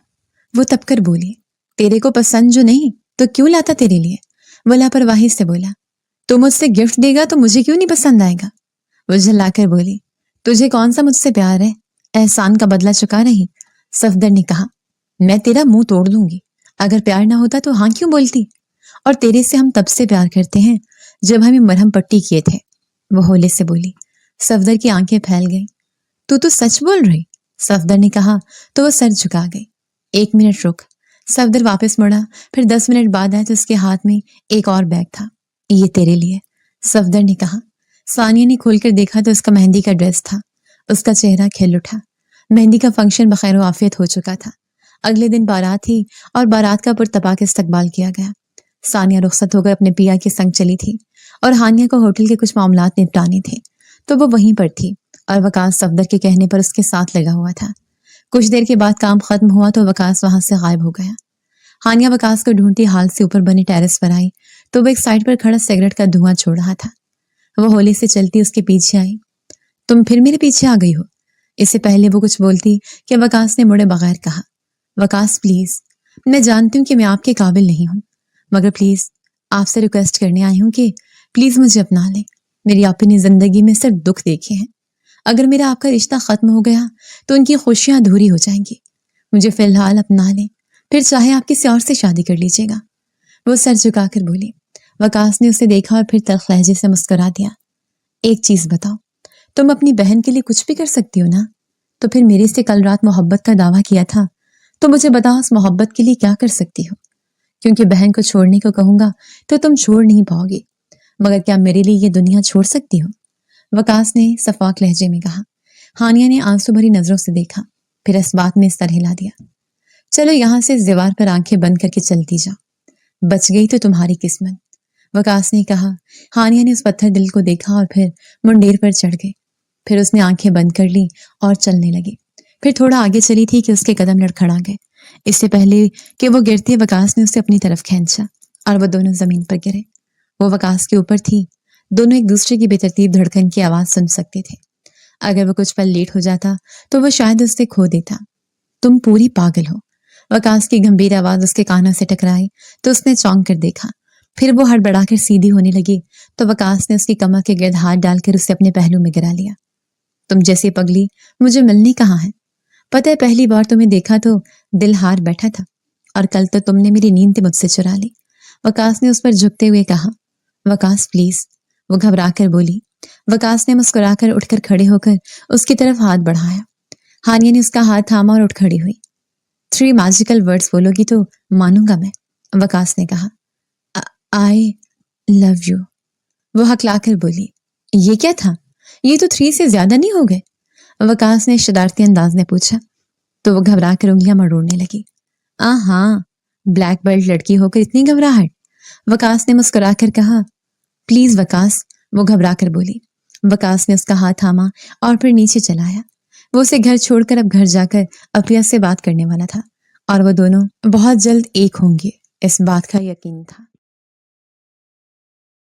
वो तपकर बोली। तेरे को पसंद जो नहीं तो क्यों लाता तेरे लिए? वो लापरवाही से बोला। तू मुझसे गिफ्ट देगा तो मुझे क्यों नहीं पसंद आएगा? वो झल्लाकर बोली। तुझे कौन सा मुझसे प्यार है? एहसान का बदला चुका रही, सफदर ने कहा। मैं तेरा मुंह तोड़ दूंगी, अगर प्यार ना होता तो हाँ क्यों बोलती? और तेरे से हम तब से प्यार करते हैं जब हमें मरहम पट्टी किए थे, वो होले से बोली। सफदर की आंखें फैल गईं। तू तो सच बोल रही, सफदर ने कहा तो वो सर झुका गई। 1 मिनट रुक, सफदर वापस मुड़ा। फिर 10 मिनट बाद आया तो उसके हाथ में एक और बैग था। ये तेरे लिए, सफदर ने कहा। सानिया ने खोलकर देखा तो उसका मेहंदी का ड्रेस था। उसका चेहरा खिल उठा। मेहंदी का फंक्शन बखैर आफियत हो चुका था। अगले दिन बारात थी और बारात का पुरतपाक इस्तकबाल किया गया। सानिया रुखसत होकर अपने पिया के संग चली थी और हानिया को होटल के कुछ मामलात निपटाने थे तो वो वहीं पर थी और वकास सफदर के कहने पर उसके साथ लगा हुआ था। कुछ देर के बाद काम खत्म हुआ तो वकास वहां से गायब हो गया। हानिया वकास को ढूंढती हाल से ऊपर बने टेरेस पर आई तो वो एक साइड पर खड़ा सिगरेट का धुआं छोड़ रहा था। वो होली से चलती उसके पीछे आई। तुम फिर मेरे पीछे आ गई हो? इससे पहले वो कुछ बोलती कि वकास ने मुड़े बगैर कहा। वकास प्लीज, मैं जानती हूँ कि मैं आपके काबिल नहीं हूँ, मगर प्लीज आपसे रिक्वेस्ट करने आई हूँ कि प्लीज मुझे अपना लें। मेरी अपनी जिंदगी में सिर्फ दुख देखे हैं। अगर मेरा आपका रिश्ता खत्म हो गया तो उनकी खुशियां अधूरी हो जाएंगी। मुझे फिलहाल अपना लें, फिर चाहे आप किसी और से शादी कर लीजिएगा। वो सर झुकाकर बोली। वकास ने उसे देखा और फिर तल्ख लहजे से मुस्कुरा दिया। एक चीज बताओ, तुम अपनी बहन के लिए कुछ भी कर सकती हो ना? तो फिर मेरे से कल रात मोहब्बत का दावा किया था, तो मुझे बताओ उस मोहब्बत के लिए क्या कर सकती हो? क्योंकि बहन को छोड़ने को कहूंगा तो तुम छोड़ नहीं पाओगी, मगर क्या मेरे लिए ये दुनिया छोड़ सकती हो? वकास ने सफाक लहजे में कहा। हानिया ने आंसू भरी नजरों से देखा, फिर इस बात में सर हिला दिया। चलो यहां से इस दीवार पर आंखें बंद करके चलती जाओ, बच गई तो तुम्हारी किस्मत, वकास ने कहा। हानिया ने उस पत्थर दिल को देखा और फिर मुंडेर पर चढ़ गई। फिर उसने आंखें बंद कर ली और चलने लगी। फिर थोड़ा आगे चली थी कि उसके कदम लड़खड़ा गए। इससे पहले कि वो गिरते वकास ने उसे अपनी तरफ खींचा और वो दोनों जमीन पर गिरे। वो वकास के ऊपर थी। दोनों एक दूसरे की बेतरतीब धड़कन की आवाज सुन सकते थे। अगर वो कुछ पल लेट हो जाता तो वो शायद उससे खो देता। तुम पूरी पागल हो। वकास की गंभीर आवाज उसके कानों से टकराई तो उसने चौंक कर देखा। फिर वो हड़बड़ाकर सीधी होने लगी तो वकास ने उसकी कमर के गिर्द हाथ डालकर उसे अपने पहलू में गिरा लिया। तुम जैसी पगली मुझे मिलनी कहाँ है? पता है पहली बार तुम्हें देखा तो दिल हार बैठा था, और कल तो तुमने मेरी नींद मुझसे चुरा ली। वकास ने उस पर झुकते हुए कहा। वकास प्लीज, वो घबरा कर बोली। वकास ने मुस्कुराकर उठकर खड़े होकर उसकी तरफ हाथ बढ़ाया। हानिया ने उसका हाथ थामा और उठ खड़ी हुई। 3 मैजिकल वर्ड्स बोलोगी तो मानूंगा मैं, वकास ने कहा। आई लव यू, वो हकलाकर बोली। ये क्या था? ये तो 3 से ज्यादा नहीं हो गए? वकास ने शरारती अंदाज में पूछा तो वो घबरा कर उंगलियां मरोड़ने लगी। हाँ, ब्लैक बेल्ट लड़की होकर इतनी घबराहट? वकास ने मुस्कुराकर कहा। प्लीज वकास, वो घबरा कर बोली। वकास ने उसका हाथ थामा और फिर नीचे चलाया। वो उसे घर छोड़कर अब घर जाकर अपिया से बात करने वाला था और वो दोनों बहुत जल्द एक होंगे, इस बात का यकीन था।